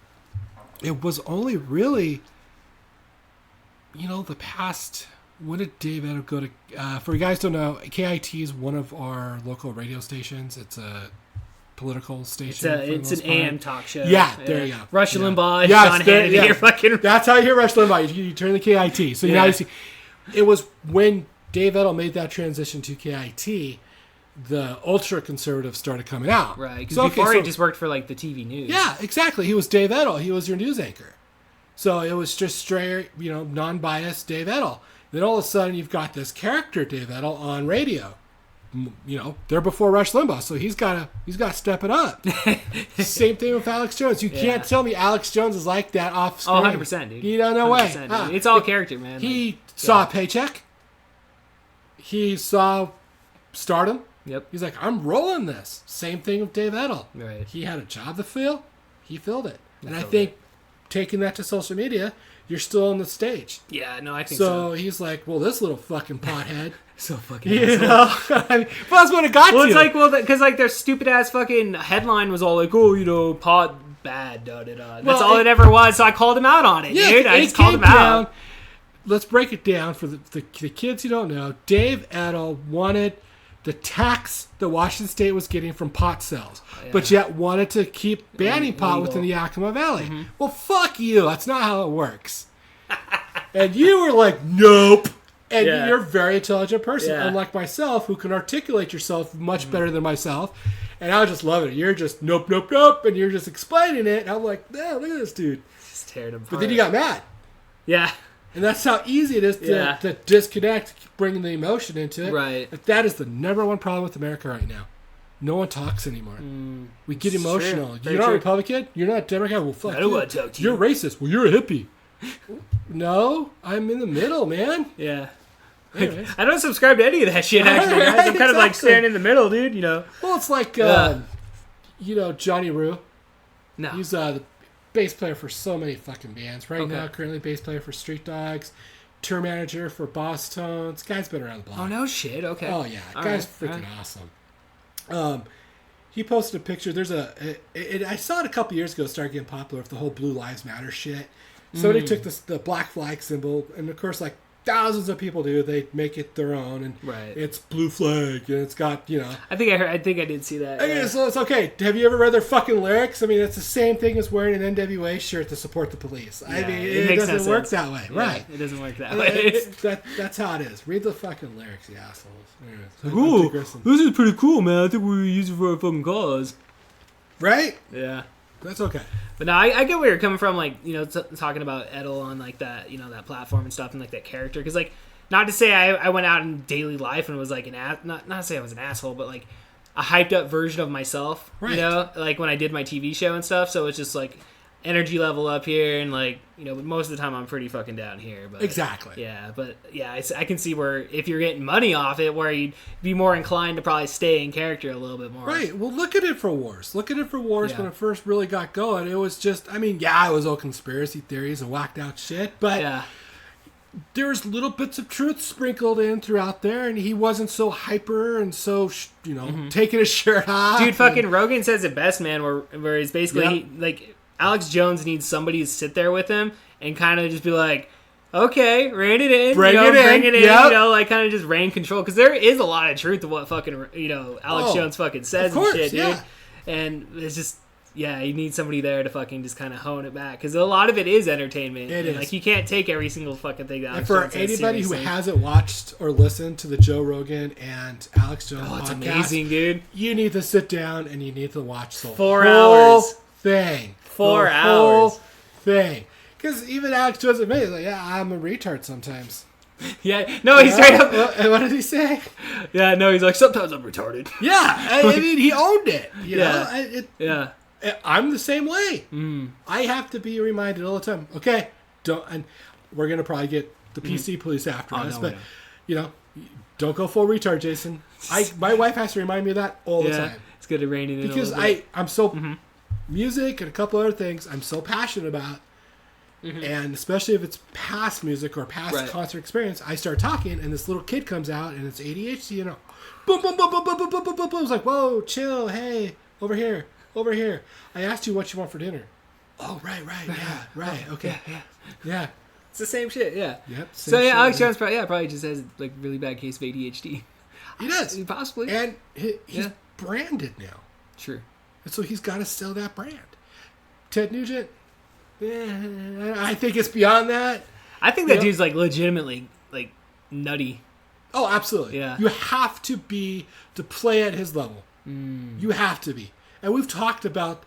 it was only really, the past, when did Dave Edel go to, for you guys who don't know, KIT is one of our local radio stations. It's a political station.
It's an AM talk show.
Yeah, there you go.
Rush Limbaugh,
Yes,
Sean Hannity, you're fucking...
That's how you hear Rush Limbaugh. You turn the KIT. So now you see, it was when Dave Edel made that transition to KIT, the ultra conservatives started coming out.
Right, because before he just worked for like the TV news.
Yeah, exactly. He was Dave Edel. He was your news anchor. So it was just straight, non-biased Dave Edel. Then all of a sudden you've got this character Dave Edel on radio. They're before Rush Limbaugh, so he's got to step it up. Same thing with Alex Jones. You can't tell me Alex Jones is like that off screen.
Oh, 100%, dude.
You don't know way.
It's all character, man.
He saw a paycheck. He saw stardom.
Yep.
He's like, I'm rolling this. Same thing with Dave Edel.
Right.
He had a job to fill. He filled it. And I think taking that to social media, you're still on the stage.
Yeah, no, I think so.
So he's like, well, this little fucking pothead.
So fucking
I mean, that's what it got to.
Well, it's like, because like their stupid ass fucking headline was all like, oh, pot bad, da-da-da. That's all it ever was, so I called him out on it, dude. I just called him out.
Let's break it down for the kids who don't know. Dave Edel wanted the tax that Washington State was getting from pot sales, but yet wanted to keep banning pot within the Yakima Valley. Mm-hmm. Well, fuck you. That's not how it works. And you were like, nope. And you're a very intelligent person, unlike myself, who can articulate yourself much better than myself. And I just love it. You're just nope, nope, nope, and you're just explaining it. And I'm like, yeah, look at this dude.
Just tearing him apart.
But then you got mad.
Yeah.
And that's how easy it is to disconnect, bringing the emotion into it.
Right.
But that is the number one problem with America right now. No one talks anymore. We get emotional. You're not a Republican? You're not a Democrat? Well, fuck you.
I don't want to talk to you.
You're racist. Well, you're a hippie. No, I'm in the middle, man.
Yeah. I don't subscribe to any of that shit, actually. Guys. I'm kind of like standing in the middle, dude, Well,
it's like, Johnny Rue.
No.
He's the bass player for so many fucking bands. Right now, currently bass player for Street Dogs, tour manager for Boss Tones. Guy's been around the block.
Oh, no shit. Okay.
Oh, yeah. Guy's freaking awesome. He posted a picture. There's I saw it a couple years ago, started getting popular with the whole Blue Lives Matter shit. Somebody took the black flag symbol, and of course, like thousands of people do, they make it their own, and it's blue flag, and it's got,
I think I did see that.
Yeah. So it's okay. Have you ever read their fucking lyrics? I mean, it's the same thing as wearing an NWA shirt to support the police. I mean, it doesn't work that way, right?
It doesn't work that way.
That's how it is. Read the fucking lyrics, you assholes.
Ooh, this is pretty cool, man. I think we use it for a fucking cause.
Right?
Yeah.
That's okay.
But no, I get where you're coming from, like, talking about Edel on, like, that, that platform and stuff and, like, that character. Because, like, not to say I went out in daily life and was, like, not to say I was an asshole, but, like, a hyped up version of myself, like, when I did my TV show and stuff. So it's just, like, energy level up here and, like, but most of the time I'm pretty fucking down here. But exactly. Yeah, but, yeah, I can see where if you're getting money off it, where you'd be more inclined to probably stay in character a little bit more.
Right. Well, look at InfoWars. When it first really got going. It was just, it was all conspiracy theories and whacked out shit, but there's little bits of truth sprinkled in throughout there, and he wasn't so hyper and so, taking his shirt off.
Dude, fucking Rogan says it best, man, where he's basically, like, Alex Jones needs somebody to sit there with him and kind of just be like, okay, rein it in. Bring it in. Like kind of just rein control. Because there is a lot of truth to what fucking, Alex Jones fucking says and shit, dude. And it's just, you need somebody there to fucking just kind of hone it back. Because a lot of it is entertainment. It is. Like, you can't take every single fucking thing that Alex Jones says seriously.
And for anybody who hasn't watched or listened to the Joe Rogan and Alex Jones podcast,
it's amazing, dude.
You need to sit down and you need to watch the
4 hours.
Thing.
4 hours.
Whole thing. Because even Alex Jones admitted, like, I'm a retard sometimes.
Yeah. No, he's straight up.
What did he say?
Yeah, no, he's like, sometimes I'm retarded.
Yeah. I mean, he owned it. You know? I'm the same way. I have to be reminded all the time. Okay, and we're going to probably get the PC police after us, but, don't go full retard, Jason. My wife has to remind me of that all the time.
It's good to rein it in
because I'm so... music and a couple other things I'm so passionate about, And especially if it's past music or past concert experience, I start talking, and this little kid comes out, and it's ADHD, you know, boom, boom, boom, boom, boom, boom, boom, boom, boom, boom. It's like, whoa, chill, hey, over here, over here. I asked you what you want for dinner. Oh, right, yeah, right, okay, yeah.
It's the same shit, yeah.
Yep.
So yeah, Alex Jones probably just has like really bad case of ADHD.
He does,
possibly,
and he's branded now.
Sure.
And so he's got to sell that brand. Ted Nugent. I think it's beyond that.
I think that dude's like legitimately like nutty.
Oh, absolutely.
Yeah.
You have to play at his level. You have to be. And we've talked about,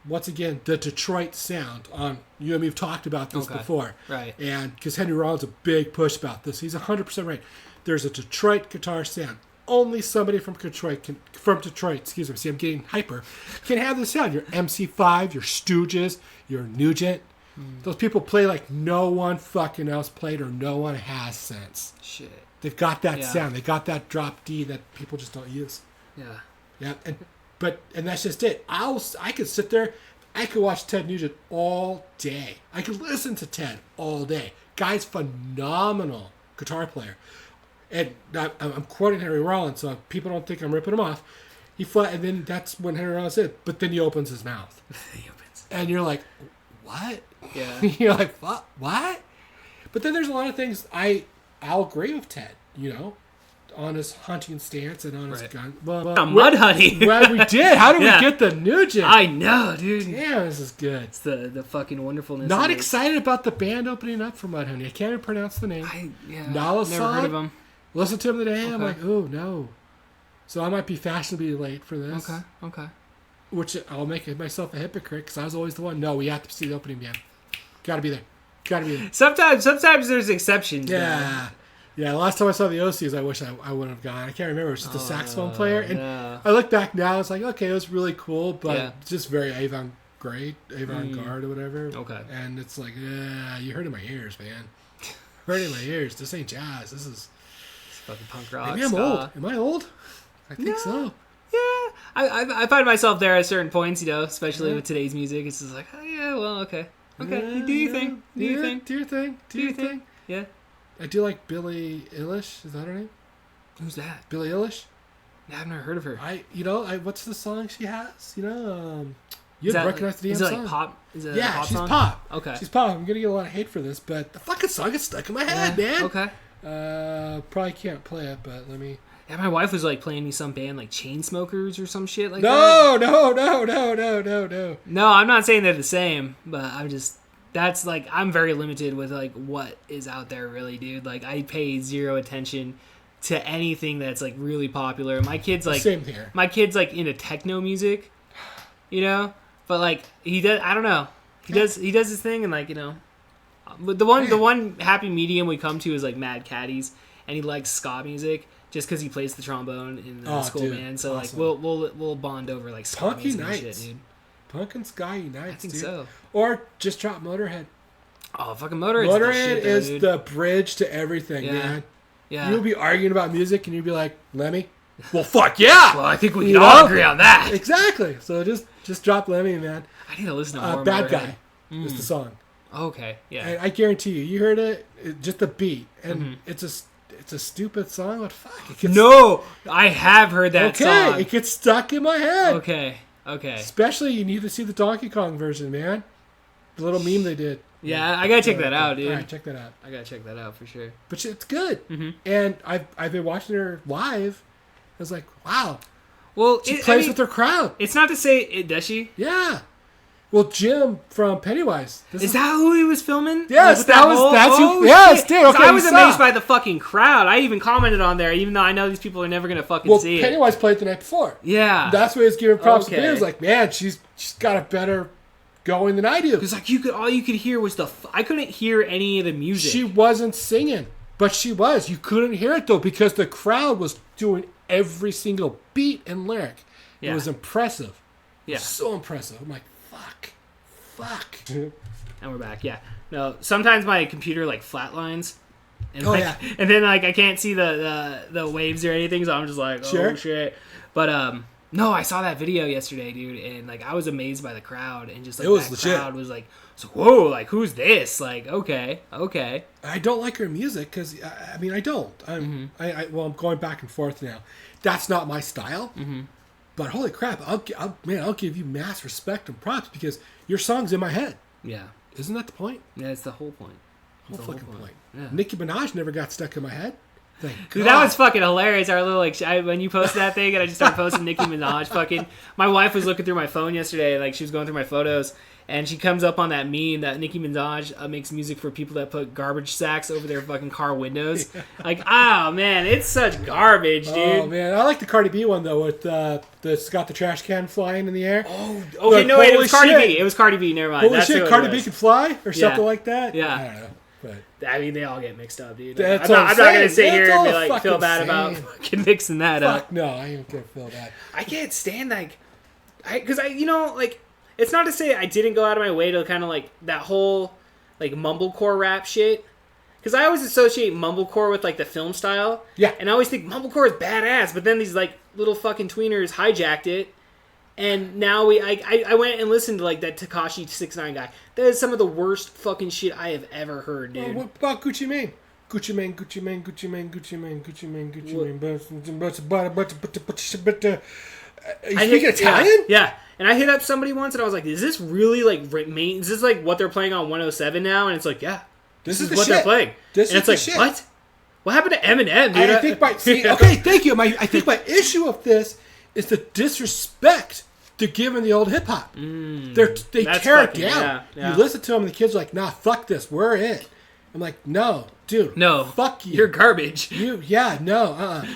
once again, the Detroit sound on, you and me have talked about this before.
Right.
And because Henry Rollins a big push about this. He's 100% right. There's a Detroit guitar sound. Only somebody from Detroit, see, I'm getting hyper, can have this sound. Your MC5, your Stooges, your Nugent. Those people play like no one fucking else played or no one has since.
Shit.
They've got that sound. They got that drop D that people just don't use.
Yeah.
Yeah. And that's just it. I could sit there. I could watch Ted Nugent all day. I could listen to Ted all day. Guy's phenomenal guitar player. And I'm quoting Henry Rollins, so people don't think I'm ripping him off. And then that's when Henry Rollins said, but then he opens his mouth. And you're like, what?
Yeah.
You're like, what? But then there's a lot of things I'll agree with Ted, you know, on his hunting stance and on his gun. Well,
Mudhoney.
Well, we did. How did we get the Nugent?
I know, dude.
Damn, this is good.
It's the fucking wonderfulness.
Not excited about the band opening up for Mudhoney. I can't even pronounce the name.
Never heard of him.
Listen to him today. I'm like, oh, no. So I might be fashionably late for this.
Okay.
Which I'll make myself a hypocrite because I was always the one. No, we have to see the opening band. Gotta be there. Sometimes
there's exceptions.
Yeah.
Man.
Yeah, last time I saw the OCs, I wish I would have gone. I can't remember. It was just a saxophone player. And I look back now, it's like, okay, it was really cool, but just very avant-garde or whatever.
Okay.
And it's like, you hurt in my ears, man. Hurt in my ears. This ain't jazz. This is
fucking punk rock.
Maybe I'm old. Am I old? I think so.
Yeah. I find myself there at certain points, you know, especially with today's music. It's just like, oh, yeah, well, okay. Okay, do your thing. Do your thing. Yeah.
I do like Billie Eilish. Is that her name?
Who's that?
Billie Eilish?
I've never heard of her.
What's the song she has? You'd recognize the damn song.
Is it like pop? Is it
yeah,
a pop
she's
song?
pop.
Okay.
She's pop. I'm going to get a lot of hate for this, but the fucking song gets stuck in my head, man.
Okay.
Probably can't play it, but let me...
Yeah, my wife was like playing me some band like Chainsmokers or some shit like
that. No.
No, I'm not saying they're the same, but I'm very limited with like what is out there really, dude. Like I pay zero attention to anything that's like really popular. My kid's like
same here.
My kid's like into techno music, you know? But like he does I don't know. He does his thing and like, you know, but the one happy medium we come to is like Mad Caddies, and he likes ska music. Just because he plays the trombone in the school band, so
awesome.
like we'll bond over like ska music and shit, dude.
Punk and ska unites.
I think
dude.
so.
Or just drop Motorhead.
Oh, fucking Motorhead!
Motorhead is the bridge to everything, man.
Yeah.
You'll be arguing about music, and you'll be like, "Lemmy." Well, fuck yeah.
Well, I think we can all agree on that.
Exactly. So just drop Lemmy, man.
I need to listen to more.
Bad
Motorhead.
Guy is the song.
Okay. Yeah.
And I guarantee you heard it. Just the beat, and it's a stupid song, but fuck.
No, I have heard that song.
Okay, it gets stuck in my head.
Okay.
Especially, you need to see the Donkey Kong version, man. The little meme they did.
Yeah, I gotta check that out, dude.
All right, check that out.
I gotta check that out for sure.
But it's good. And I've been watching her live. I was like, wow.
Well,
she plays with her crowd.
It's not to say it does she?
Yeah. Well, Jim from Pennywise.
Is that who he was filming?
Yes, that's who. Yes, dude. Okay,
I was amazed by the fucking crowd. I even commented on there, even though I know these people are never gonna fucking see it.
Well, Pennywise played the night before.
Yeah,
that's what he's giving props to. He was like, man, she's got a better going than I do.
Because like all you could hear was I couldn't hear any of the music.
She wasn't singing, but she was. You couldn't hear it though because the crowd was doing every single beat and lyric. Yeah. It was impressive. Yeah, so impressive. I'm like, fuck.
And we're back. Yeah. No, sometimes my computer like flatlines. And and then like I can't see the waves or anything, so I'm just like, oh shit. But No, I saw that video yesterday, dude, and like I was amazed by the crowd, and just like
It was
that
legit.
crowd was like, whoa, like who's this? Like, okay.
I don't like her music because I mean I don't. I'm I'm going back and forth now. That's not my style. Mm-hmm. But holy crap, I'll give you mass respect and props because your song's in my head.
Yeah.
Isn't that the point?
Yeah, it's the whole point.
Whole fucking point.
Yeah.
Nicki Minaj never got stuck in my head. Thank
Dude,
God.
that was fucking hilarious. Our little like when you posted that thing, and I just started posting Nicki Minaj. Fucking, my wife was looking through my phone yesterday, like she was going through my photos, and she comes up on that meme that Nicki Minaj makes music for people that put garbage sacks over their fucking car windows. Like, oh man, it's such garbage, dude.
Oh man, I like the Cardi B one though with it's got the trash can flying in the air.
Oh, okay, no wait, it was Cardi B. It was Cardi B. Never mind.
Holy
That's
shit,
who it
Cardi
was.
B can fly or something like that.
Yeah.
I don't know. But
I mean, they all get mixed up, dude.
That's
I'm
what
not
I'm
gonna
saying.
sit here
That's
and be
all
like feel
fucking
bad about
saying.
fucking mixing that up.
fuck no, I ain't gonna feel that.
I can't stand like, because I you know like it's not to say I didn't go out of my way to kind of like that whole like mumblecore rap shit. Because I always associate mumblecore with like the film style.
Yeah.
And I always think mumblecore is badass, but then these like little fucking tweeners hijacked it. And now I went and listened to like that Tekashi 6ix9ine guy. That is some of the worst fucking shit I have ever heard, dude.
Well, what about Gucci Mane? Gucci Mane, Gucci Mane, Gucci Mane, Gucci Mane, Gucci Mane, Gucci Mane. You speak Italian?
Yeah. And I hit up somebody once and I was like, is this really like is this like what they're playing on 107 now? And it's like, yeah. This is
the
what
shit.
they're playing.
This
and
is
it's
the
like,
shit.
what? What happened to Eminem, dude?
I think okay, thank you. I think my issue with this is the disrespect they're giving the old hip hop. They tear it down.
Yeah.
You listen to them, and the kids are like, "Nah, fuck this. We're it." I'm like, "No, dude.
No.
fuck you.
You're garbage.
You're gonna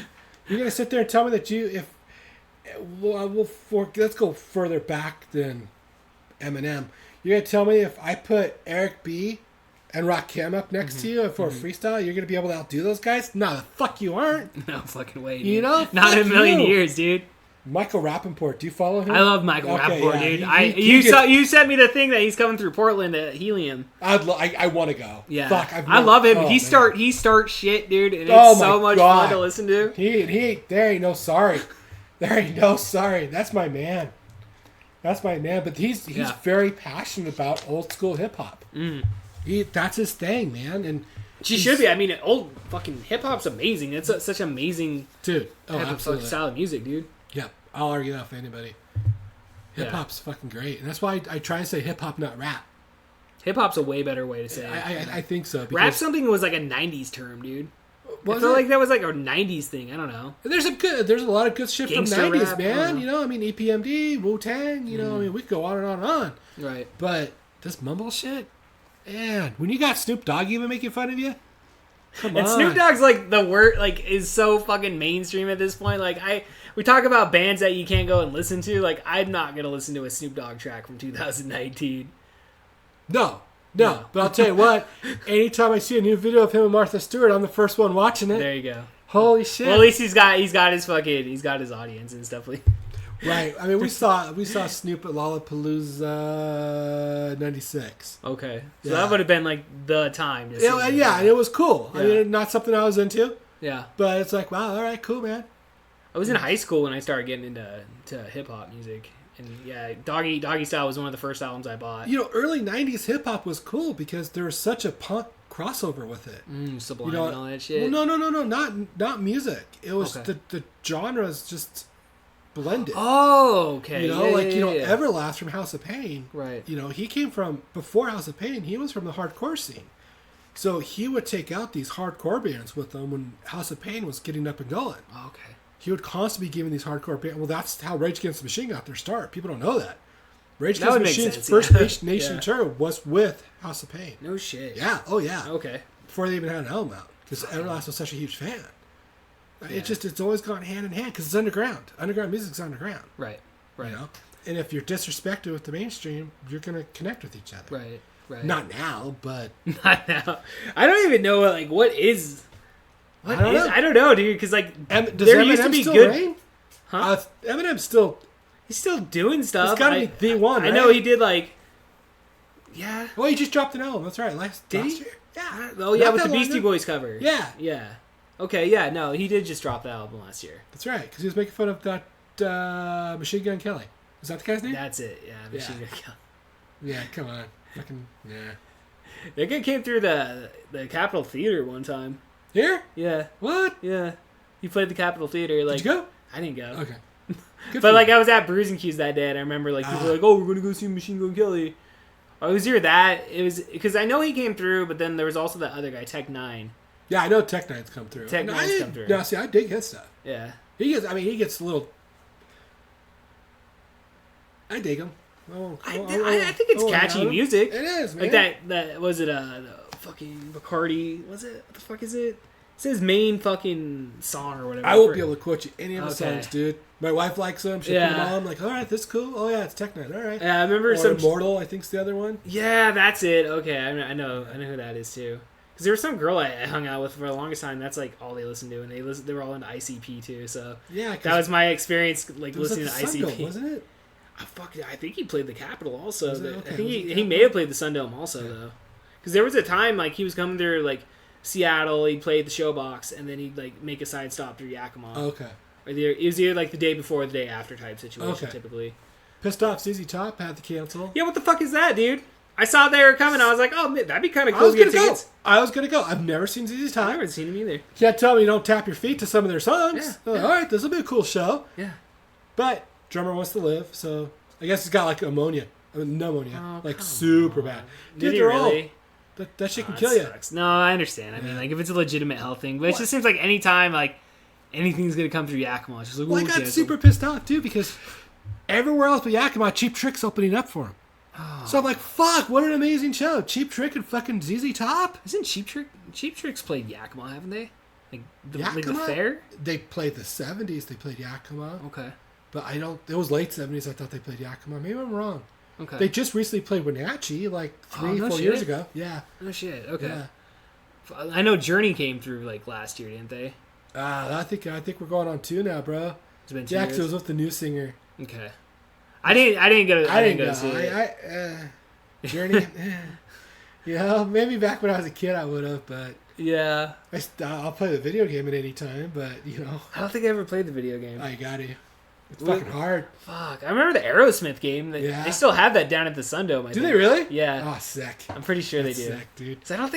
sit there and tell me that let's go further back than Eminem. You're gonna tell me if I put Eric B and Rakim up next to you for a freestyle, you're gonna be able to outdo those guys? No, the fuck you aren't.
No fucking way, dude.
You know,
not in a million
you.
years, dude.
Michael Rappaport, do you follow him?
I love Michael Rappaport,
yeah,
dude.
he
You sent me the thing that he's coming through Portland at Helium.
I want to go.
Yeah,
Fuck,
I love him. He starts shit, dude, and it's so much fun to listen to.
There ain't no sorry. There ain't no sorry. That's my man. But he's very passionate about old school hip hop. That's his thing, man. And
She should be. I mean, old fucking hip hop's amazing. It's such amazing
dude. Oh,
type of
absolutely.
style of music, dude.
Yeah, I'll argue that for anybody. Hip hop's fucking great, and that's why I try and say hip hop, not rap.
Hip hop's a way better way to say it.
I think so.
Rap something was like a '90s term, dude. I
Was
feel
it?
like that was like a '90s thing. I don't know.
There's a lot of good shit
Gangsta
from '90s,
rap,
man. You know, I mean, EPMD, Wu-Tang. You know, I mean, we could go on and on and on.
Right.
But this mumble shit, man. When you got Snoop Dogg even making fun of you, come on.
And Snoop Dogg's like the word, like is so fucking mainstream at this point. Like we talk about bands that you can't go and listen to. Like I'm not gonna listen to a Snoop Dogg track from 2019.
No. But I'll tell you what. Anytime I see a new video of him and Martha Stewart, I'm the first one watching it.
There you go.
Holy shit!
Well, at least he's got his audience and stuff like.
Right. I mean, we saw Snoop at Lollapalooza '96.
Okay, so
Yeah.
that would have been like the time. To see
And it was cool. I
Yeah.
mean, not something I was into,
yeah.
but it's like, wow, all right, cool, man.
I was in high school when I started getting into hip hop music, and yeah, Doggy Style was one of the first albums I bought.
You know, early '90s hip hop was cool because there was such a punk crossover with it.
Sublime
You know,
and all that shit.
Well, no, not music. It was
Okay.
the genres just blended.
Oh, okay.
You know,
Yeah.
Everlast from House of Pain.
Right.
You know, he came from before House of Pain. He was from the hardcore scene, so he would take out these hardcore bands with them when House of Pain was getting up and going.
Okay.
He would constantly be giving these hardcore bands. Well, that's how Rage Against the Machine got their start. People don't know that. Rage
That
Against
would
the
make
Machine's
sense,
first
yeah.
nation
Yeah.
tour was with House of Pain.
No shit.
Yeah. Oh, yeah.
Okay.
Before they even had an album out, because Everlast was such a huge fan. It's always gone hand in hand because it's underground. Underground music's underground.
Right. Right.
You know, and if you're disrespected with the mainstream, you're gonna connect with each other.
Right. Right.
Not now, but
Not now. I don't even know what is.
I don't know.
I don't know, dude. Because like
Does
there
Eminem
used to be
still
good.
reign?
Huh?
Eminem's still.
He's still doing stuff.
He's got to be the one.
I know
right?
he did like. Yeah.
Well, he just dropped an album. That's right. Last
Did he?
year. Yeah.
Oh yeah,
Not
with
that
the
long
Beastie
ago.
Boys cover.
Yeah.
Yeah. Okay. Yeah. No, he did just drop the album last year.
That's right. Because he was making fun of that Machine Gun Kelly. Is that the guy's name?
That's it. Yeah, Machine Gun Kelly.
Yeah, come on. Fucking, yeah.
That guy came through the Capitol Theater one time.
Here?
Yeah.
What?
Yeah. He played the Capitol Theater. Like,
Did you go?
I didn't go.
Okay. Good
But
for
like
you.
I was at Bruise and Q's that day, and I remember like people were like, "Oh, we're gonna go see Machine Gun Kelly." Or it was either that. It was because I know he came through, but then there was also that other guy, Tech Nine.
Yeah, I know Tech Nine's come through.
Tech Nine's come through.
No, see, I dig his stuff.
Yeah.
He gets a little. I dig him.
I think it's catchy music.
It is, man.
Like that was it the fucking Bacardi, was it? What the fuck is it? It's his main fucking song or whatever.
I won't be able to quote you any of the
Okay.
songs, dude. My wife likes them. She'll put them on. I'm like, all right, this is cool. Oh, yeah, it's Tech Nine. All right.
Yeah, I remember
Or
some...
Immortal, I think's the other one.
Yeah, that's it. Okay, I know who that is too. Because there was some girl I hung out with for the longest time. That's like all they listened to, and they were all into ICP too. So
Yeah,
that was my experience, like
it was
listening
at
to
the
ICP.
Sun Dome, wasn't it?
Oh, fuck, I think he played the Capitol also.
Was it?
I
Okay,
think
was it
he may have played the Sun Dome also though. Because there was a time like he was coming through like Seattle, he played the Showbox, and then he'd like make a side stop through Yakima.
Okay.
Or it was either like the day before or the day after type situation
Okay.
typically.
Pissed Off ZZ Top had to cancel.
Yeah, what the fuck is that, dude? I saw they were coming. I was like, oh, man, that'd be kind of
I
cool
was
to
gonna
get
go.
tickets.
I was gonna go. I've never seen ZZ
I
Top.
haven't seen him either.
Can't tell me you don't tap your feet to some of their songs.
Yeah,
All right, this will be a cool show.
Yeah.
But drummer wants to live, so I guess he's got like pneumonia, pneumonia,
Oh,
like
come
super
on.
bad.
Did
Dude,
he
they're
really?
old. That shit can
That
kill you.
sucks. No, I understand. I mean, like if it's a legitimate health thing, but it just seems like anytime like anything's gonna come through Yakima, it's just like,
Well, I
"Ooh,
got
cancel."
super pissed off too because everywhere else but Yakima, Cheap Trick's opening up for him. So I'm like, fuck, what an amazing show. Cheap Trick and fucking ZZ Top.
Isn't Cheap Trick's played Yakima, haven't they? Like the
Yakima?
fair?
They played the 70s. They played Yakima.
Okay.
But it was late 70s. I thought they played Yakima. Maybe I'm wrong.
Okay.
They just recently played Wenatchee like
Oh, no
4 years
shit.
ago. Yeah.
Oh shit. Okay.
Yeah.
I know Journey came through like last year, didn't they?
I think we're going on 2 now, bro.
It's been 2
Yeah,
years.
'cause it was with the new singer.
Okay. I didn't go to.
I didn't
go
go.
to see it.
Journey. Maybe back when I was a kid I would have, but
Yeah.
I'll play the video game at any time. But
I don't think I ever played the video game.
I got to. It's fucking hard.
Fuck. I remember the Aerosmith game.
Yeah.
They still have that down at the Sundome.
Do they really?
Yeah.
Oh, sick.
I'm pretty sure
That's
they do.
sick, dude.
'Cause I don't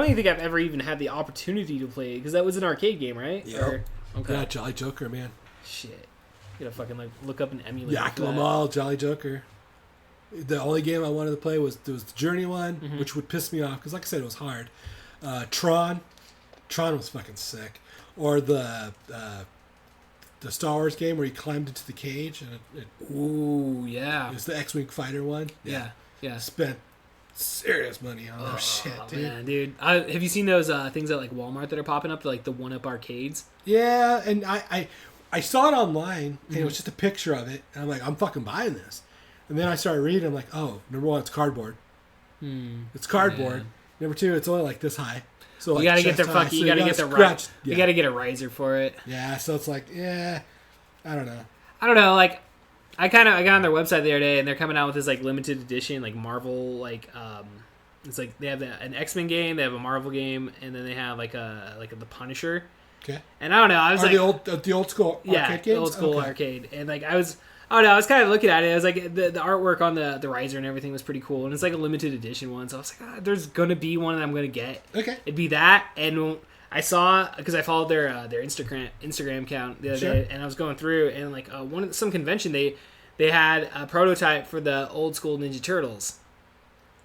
even think I've ever even had the opportunity to play it because that was an arcade game, right?
Yep.
Okay.
Yeah, Jolly Joker, man.
Shit. You gotta fucking like look up and emulate.
Yakima
that.
Mall, Jolly Joker. The only game I wanted to play was the Journey one,
Mm-hmm.
which would piss me off because, like I said, it was hard. Tron was fucking sick. Or the Star Wars game where he climbed into the cage and it
Ooh, yeah.
was the X-wing fighter one.
Yeah. Yeah.
Spent serious money on that shit,
Oh,
dude.
man, dude. Have you seen those things at like Walmart that are popping up, like the 1-Up arcades?
Yeah, and I saw it online and
Mm-hmm.
it was just a picture of it, and I'm like, I'm fucking buying this. And then I started reading. I'm like, oh, number one, it's cardboard. It's cardboard.
Yeah.
Number two, it's only like this high. So like
You gotta get
chest
the
high,
fucking.
so
You gotta get the
scratch-
right. You gotta get a riser for it.
Yeah, so it's like, I don't know.
I don't know. Like, I got on their website the other day, and they're coming out with this like limited edition, like Marvel, like it's like they have an X-Men game, they have a Marvel game, and then they have like the Punisher.
Okay.
And I don't know. I was
Are
like,
the old school arcade
yeah,
games?
the old school
Okay.
arcade, and like I don't know. I was kind of looking at it. I was like, the artwork on the riser and everything was pretty cool, and it's like a limited edition one. So I was like, there's gonna be one that I'm gonna get.
Okay.
It'd be that, and I saw because I followed their Instagram account the other
Sure.
day, and I was going through and like some convention they had a prototype for the old school Ninja Turtles.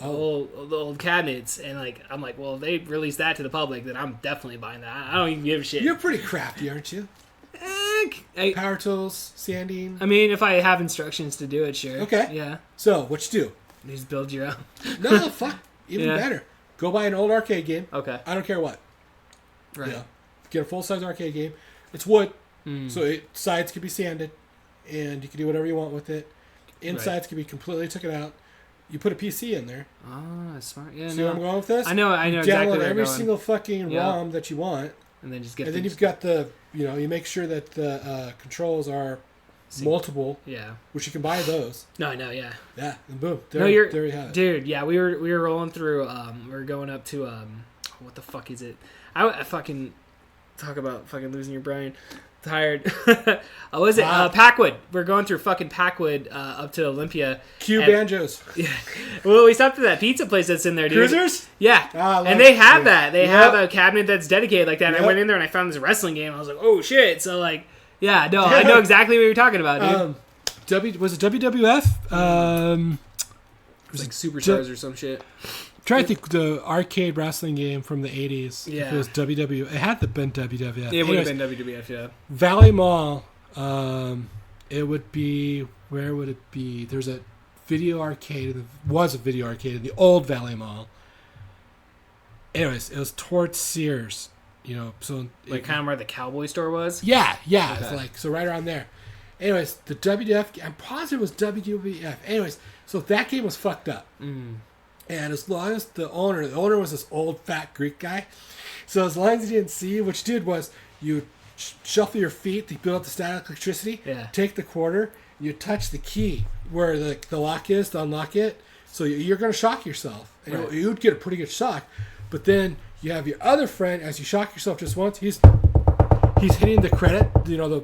Oh.
The old cabinets, and like I'm like, well, if they release that to the public, then I'm definitely buying that. I don't even give a shit.
You're pretty crafty, aren't you? Power tools, sanding.
I mean, if I have instructions to do it, sure.
Okay.
Yeah.
So, what you
You just build your own.
do? No, fuck. Even
Yeah.
better. Go buy an old arcade game.
Okay.
I don't care what.
Right.
Yeah. Get a full-size arcade game. It's wood,
Hmm.
so sides can be sanded, and you can do whatever you want with it. Insides can be completely taken out. You put a PC in there.
Oh, that's smart. Yeah.
See where I'm
No.
going with this?
I know
You
exactly
download
where
every
you're going.
single fucking
Yeah.
ROM that you want,
And then just get.
and then you've got you make sure that the controls are multiple,
Yeah.
which you can buy those.
No, I know. Yeah.
Yeah, and boom,
No, you're
there you have it.
dude. Yeah, we were rolling through. We were going up to what the fuck is it? I fucking talk about fucking losing your brain. Tired. What was it? Packwood. We're going through fucking Packwood up to Olympia.
Cue banjos.
Yeah. Well, we stopped at that pizza place that's in there, dude.
Cruisers?
Yeah.
Ah,
And they have that. They
Yep.
have a cabinet that's dedicated like that. And
Yep.
I went in there and I found this wrestling game. I was like, oh shit. So like, yeah, no, I know exactly what you're talking about, dude.
Was it WWF?
It was like Superstars or some shit.
Trying to think the arcade wrestling game from the 80s.
Yeah.
If it was WWF. It had to have been WWF.
It would have
Anyways,
been WWF, yeah.
Valley Mall. It would be, where would it be? There's a video arcade. There was a video arcade in the old Valley Mall. Anyways, it was towards Sears. You know, so
Like kind of where the Cowboy store was?
yeah.
Okay.
It's like, so right around there. Anyways, the WWF, I'm positive it was WWF. Anyways, so that game was fucked up. And as long as the owner was this old fat Greek guy. So as long as he didn't see, what you did was you shuffle your feet to build up the static electricity.
Yeah.
Take the quarter, you touch the key where the lock is to unlock it. So you're going to shock yourself. And
Right.
you'd get a pretty good shock. But then you have your other friend, as you shock yourself just once, he's hitting the credit, you know,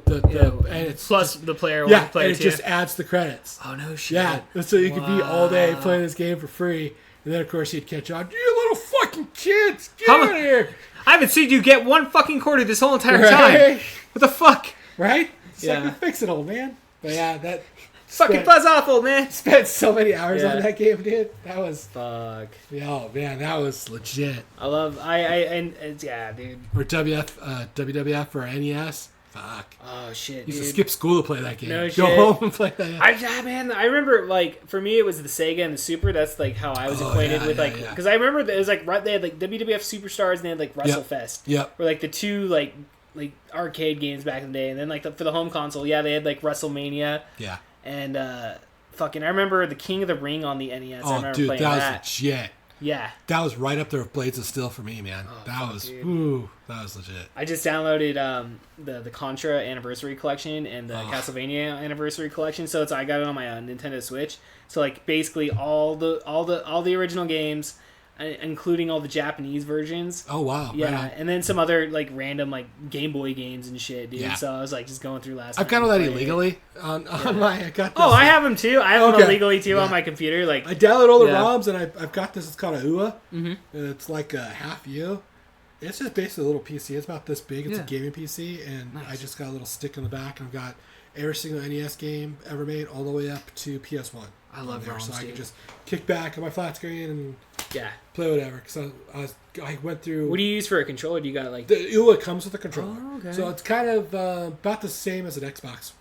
and it's
Plus the player one,
yeah,
player
and it
two.
just adds the credits.
Oh no shit.
Yeah, so you could be all day
Wow.
playing this game for free, and then of course you'd catch on. You little fucking kids, get
How
out
mu-
of here!
I haven't seen you get one fucking quarter this whole entire time.
Right,
What the fuck?
right? So
Yeah.
I can fix it, old man. But yeah, that
Fucking buzz off, old man.
spent so many hours
Yeah.
on that game, dude. That was
Fuck.
oh man, that was legit.
I love and it's, yeah, dude.
Or WWF or NES. Fuck.
Oh shit,
Used to
dude.
skip school to play that game.
No
Go
shit.
home and play that.
Man, I remember like for me it was the Sega and the Super. That's like how I was
Oh,
acquainted
yeah,
with
yeah,
like
yeah.
because I remember that it was like they had like WWF Superstars and they had like WrestleFest.
Yep.
Were like the two like arcade games back in the day, and then like for the home console, yeah, they had like WrestleMania
Yeah.
and fucking I remember the King of the Ring on the NES. I
Oh,
remember
dude,
playing
that was
that.
legit.
Yeah.
That was right up there with Blades of Steel for me, man.
Oh,
that
fuck,
was,
dude.
ooh, that was legit.
I just downloaded the Contra Anniversary Collection and the Castlevania Anniversary Collection, so I got it on my Nintendo Switch. So like basically all the original games, including all the Japanese versions.
Oh wow,
Yeah,
right on.
and then some other like random like Game Boy games and shit, dude.
Yeah.
So I was like just going through last.
I've
night
got all
and
that
playing it.
illegally on my. I got. This,
Oh, I have them too. I have them
Okay.
illegally too
Yeah.
on my computer. Like
I download all the
Yeah.
ROMs and I've got this. It's called a UA. Mm-hmm. It's like a half U. It's just basically a little PC. It's about this big. It's
Yeah.
a gaming PC, and
Nice.
I just got a little stick in the back, and I've got every single NES game ever made, all the way up to PS1.
I love
on there,
ROMs,
so I can
dude.
just kick back on my flat screen and
yeah.
play whatever. Because I went through.
What do you use for a controller? Do you got like?
The UA comes with a controller,
Oh, okay.
so it's kind of about the same as an Xbox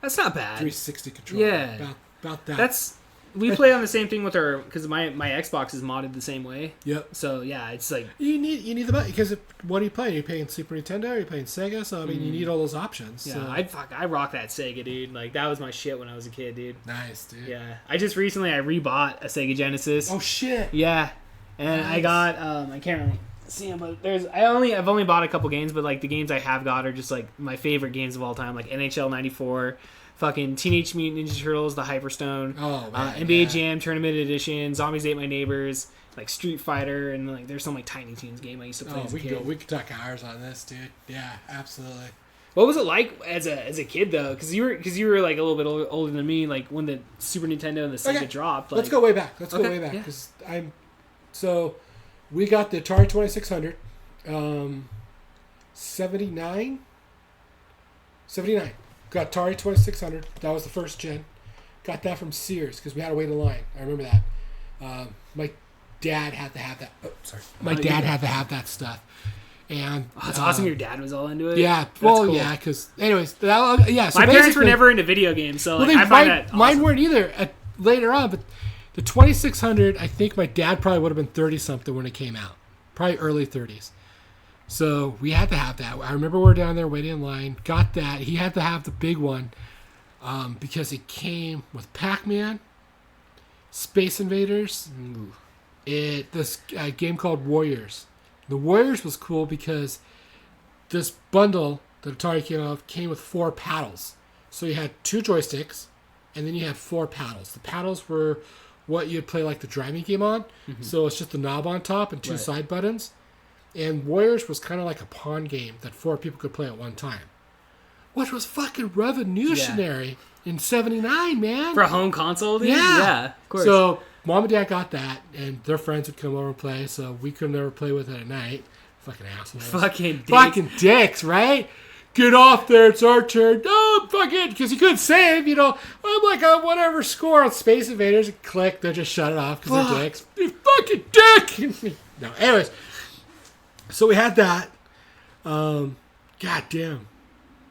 That's not bad.
360 controller.
Yeah.
about that.
That's we play on the same thing with our because my Xbox is modded the same way.
Yep.
So yeah, it's like
You need the money because what are you playing? Are you playing Super Nintendo? Are you playing Sega? So I mean, you need all those options.
yeah,
So.
I rock that Sega, dude. Like that was my shit when I was a kid, dude.
Nice, dude.
Yeah, I just recently I rebought a Sega Genesis.
Oh shit.
Yeah, and I
Nice.
got I can't really see them, but I've only bought a couple games, but like the games I have got are just like my favorite games of all time, like NHL '94. Fucking Teenage Mutant Ninja Turtles, the Hyperstone,
Oh, man,
NBA
yeah.
Jam Tournament Edition, Zombies Ate My Neighbors, like Street Fighter, and like there's some like Tiny Toons game I used to play
Oh,
as a
we
kid.
could talk hours on this, dude. Yeah, absolutely.
What was it like as a kid though? Because you were like a little bit older than me, like when the Super Nintendo and the Sega
Okay.
dropped. Like,
Let's go way back. Let's go
Okay,
way back
yeah.
because we got the Atari 2600, 79. Got Atari 2600. That was the first gen. Got that from Sears because we had to wait in line. I remember that. My dad had to have that. Oh, sorry. My
Oh,
dad
yeah.
had to have that stuff. And
Oh, it's awesome. Your dad was all into it.
yeah.
That's
Well,
cool.
yeah. Because anyways, yeah. So
My parents were
basically-
never into video games, so like,
Well,
I find that
mine
awesome.
weren't either. Later on, but the 2600, I think my dad probably would have been 30 something when it came out, probably early 30s. So we had to have that. I remember we were down there waiting in line. Got that. He had to have the big one because it came with Pac-Man, Space Invaders, this game called Warriors. The Warriors was cool because this bundle that Atari came out with came with 4 paddles. So you had 2 joysticks, and then you had 4 paddles. The paddles were what you'd play like the driving game on. So it's just the knob on top and 2
Right.
side buttons. And Warriors was kind of like a pawn game that 4 people could play at one time, which was fucking revolutionary in '79, man.
For a home console, dude?
Yeah.
Yeah, of course.
So Mom and Dad got that, and their friends would come over and play, so we could never play with it at night. Fucking assholes.
Fucking dicks.
Fucking dicks, right? Get off there, it's our turn. No, fucking, because you couldn't save, I'm like on whatever score on Space Invaders, and click, they'll just shut it off because they're dicks. You fucking dick! No, anyways. So we had that. God damn.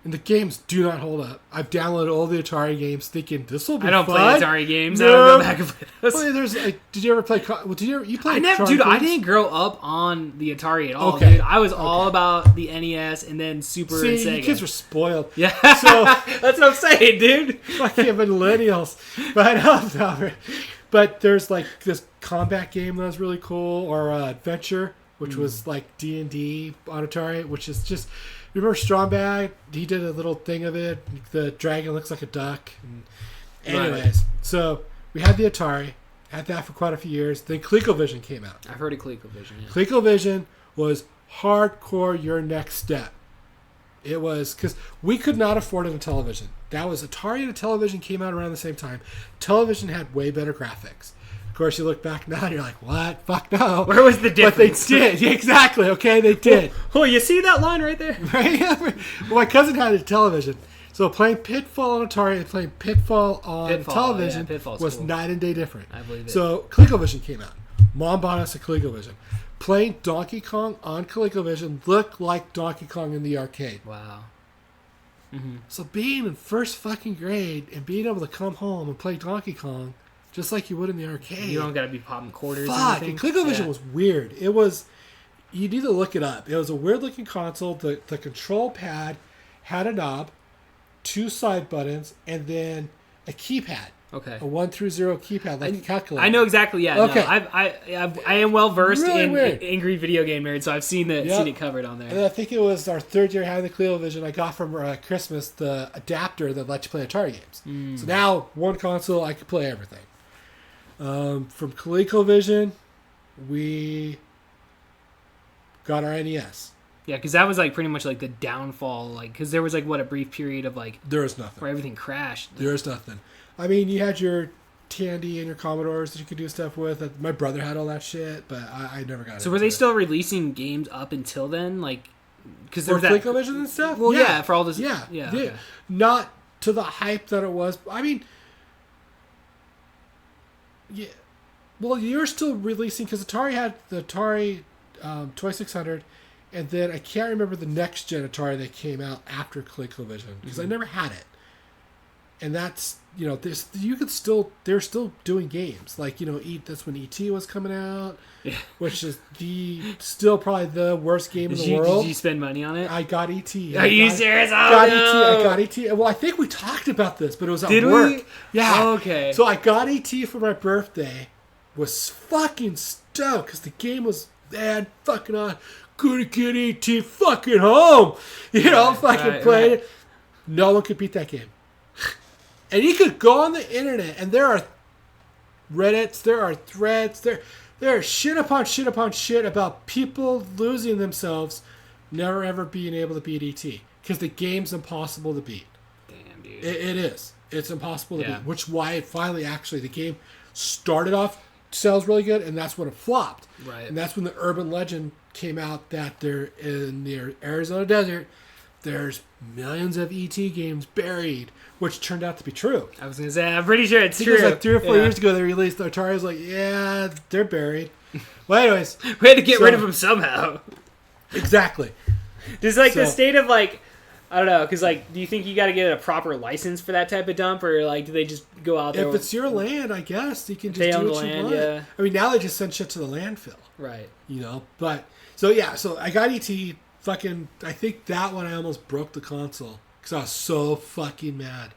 And the games do not hold up. I've downloaded all the Atari games thinking this will be fun.
I don't play Atari games.
No.
I don't go back and play those.
Well, did you ever play? You played?
Dude, I didn't grow up on the Atari at all, dude. I was all about the NES and then Super and Sega.
You kids were spoiled.
Yeah,
so
that's what I'm saying, dude.
Fucking millennials. But there's like this combat game that was really cool, or Adventure, which was like D&D on Atari, which is just. Remember Strongbag? He did a little thing of it. The dragon looks like a duck. Anyways, so we had the Atari. Had that for quite a few years. Then ColecoVision came out.
I've heard of ColecoVision. Yeah.
ColecoVision was hardcore your next step. It was because we could not afford a television. That was Atari and a television came out around the same time. Television had way better graphics. Of course, you look back now and you're like, what? Fuck no.
Where was the difference?
But they did. Yeah, exactly. Okay, they did.
Oh, you see that line right there?
Right? Well, my cousin had a television. So playing Pitfall on Atari and playing Pitfall on television was cool. Night and day different.
I believe it.
So ColecoVision came out. Mom bought us a ColecoVision. Playing Donkey Kong on ColecoVision looked like Donkey Kong in the arcade.
Wow.
Mm-hmm. So being in first fucking grade and being able to come home and play Donkey Kong just like you would in the arcade.
You don't got to be popping quarters.
Fuck. And ColecoVision was weird. It was... You need to look it up. It was a weird-looking console. The control pad had a knob, 2 side buttons, and then a keypad.
Okay.
A 1 through 0 keypad, like a calculator.
I know exactly. Yeah.
Okay.
No, I am well versed
Really
in
weird.
Angry Video Game Nerd, so I've seen it covered on there.
And I think it was our 3rd year having the ColecoVision. I got from Christmas the adapter that let you play Atari games. So now one console, I could play everything. From ColecoVision, we got our NES.
Yeah, because that was like pretty much like the downfall, like because there was like a brief period of like
there was nothing
where everything crashed.
There was nothing. I mean, you had your Tandy and your Commodores that you could do stuff with. My brother had all that shit, but I never got it.
So were they still releasing games up until then, like because there
for
was
ColecoVision and stuff?
Well, yeah, for all this.
Yeah.
Okay.
Not to the hype that it was. I mean. Yeah, well, you're still releasing because Atari had the Atari 2600, and then I can't remember the next gen Atari that came out after ColecoVision because I never had it. And that's this you could still they're still doing games like that's when ET was coming out, which is still probably the worst game in the world.
Did you spend money on it?
I got ET.
Are you serious?
I got ET. Well, I think we talked about this, but it was at work. Yeah.
Okay.
So I got ET for my birthday. Was fucking stoked because the game was fucking on. Gonna get ET fucking home. Fucking played it. No one could beat that game. And you could go on the internet, and there are Reddits, there are threads, there are shit upon shit upon shit about people losing themselves, never ever being able to beat ET because the game's impossible to beat.
Damn, dude.
It is. It's impossible to beat. Which is why it finally the game started off sells really good, and that's when it flopped.
Right.
And that's when the urban legend came out that they're in the Arizona desert. There's millions of ET games buried, which turned out to be true.
I was going to say, I'm pretty sure it's true.
It was like 3 or 4 years ago they released the Atari. Was like, yeah, they're buried. Well, anyways.
We had to get rid of them somehow.
Exactly.
Does the state of I don't know, because do you think you got to get a proper license for that type of dump, or do they just go out there?
If it's your land, I guess you can just do what you want.
Yeah.
I mean, now they just send shit to the landfill.
Right.
But so I got ET. Fucking, I think that one I almost broke the console because I was so fucking mad.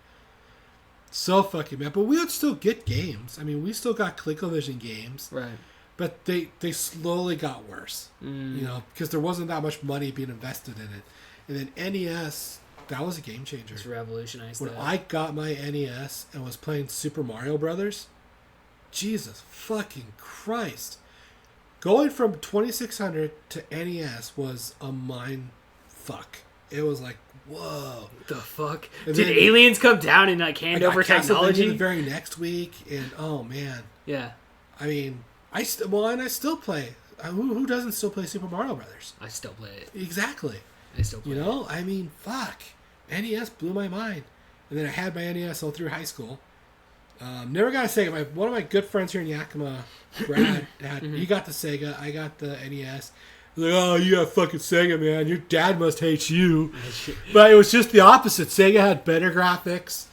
But we would still get games. I mean, we still got ColecoVision games.
Right.
But they slowly got worse. Because there wasn't that much money being invested in it. And then NES, that was a game changer.
It's revolutionized
when I got my NES and was playing Super Mario Brothers, Jesus fucking Christ. Going from 2600 to NES was a mind fuck. It was like, whoa.
The fuck?
And
Did
then-
aliens come down and like
I
hand
got
over
Castlevania
technology?
the very next week, and oh man.
Yeah.
I mean, I still play. Who doesn't still play Super Mario Brothers?
I still play it.
Exactly.
I still play
You know, I mean, fuck. NES blew my mind. And then I had my NES all through high school. Never got a Sega. One of my good friends here in Yakima, Brad, he got the Sega. I got the NES. Like, oh, you got fucking Sega, man. Your dad must hate you. But it was just the opposite. Sega had better graphics.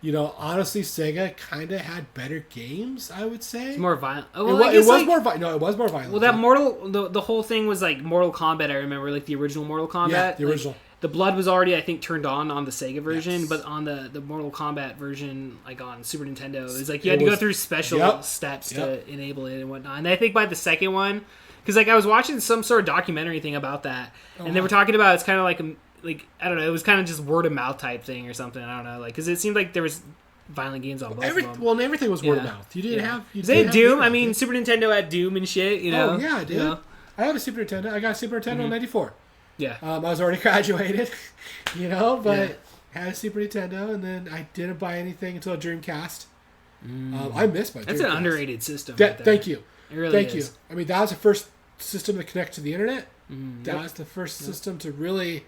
You know, honestly, Sega kind of had better games, I would say.
It's more violent. Oh,
It
well, I
was
guess, like,
more violent. No, it was more violent.
well, that the whole thing was like Mortal Kombat. I remember, like the original Mortal Kombat.
Yeah, the
like,
original.
the blood was already, I think, turned on the Sega version,
Yes.
but on the Mortal Kombat version, like on Super Nintendo, it was like you
It
had to go
was-
through special
Yep.
steps
Yep.
to enable it and whatnot. And I think by the second one, because like I was watching some sort of documentary thing about that, and they were talking about it's kind of like I don't know, it was kind of just word of mouth type thing or something. I don't know, like because it seemed like there was violent games on both of them.
Well, everything was word of
Yeah.
mouth. You didn't have. You
They
didn't
had
have
Doom.
Internet,
I mean,
did
Super Nintendo had Doom and shit. You know.
Oh yeah, dude.
You know?
I had a Super Nintendo. I got a Super Nintendo in '94.
Yeah.
I was already graduated, you know, but
Yeah.
had a Super Nintendo, and then I didn't buy anything until Dreamcast. I missed my.
That's
Dreamcast.
an underrated system. Right there.
Thank you.
It really
Thank
is.
you. I mean, that was the first system to connect to the internet. That was the first system to really.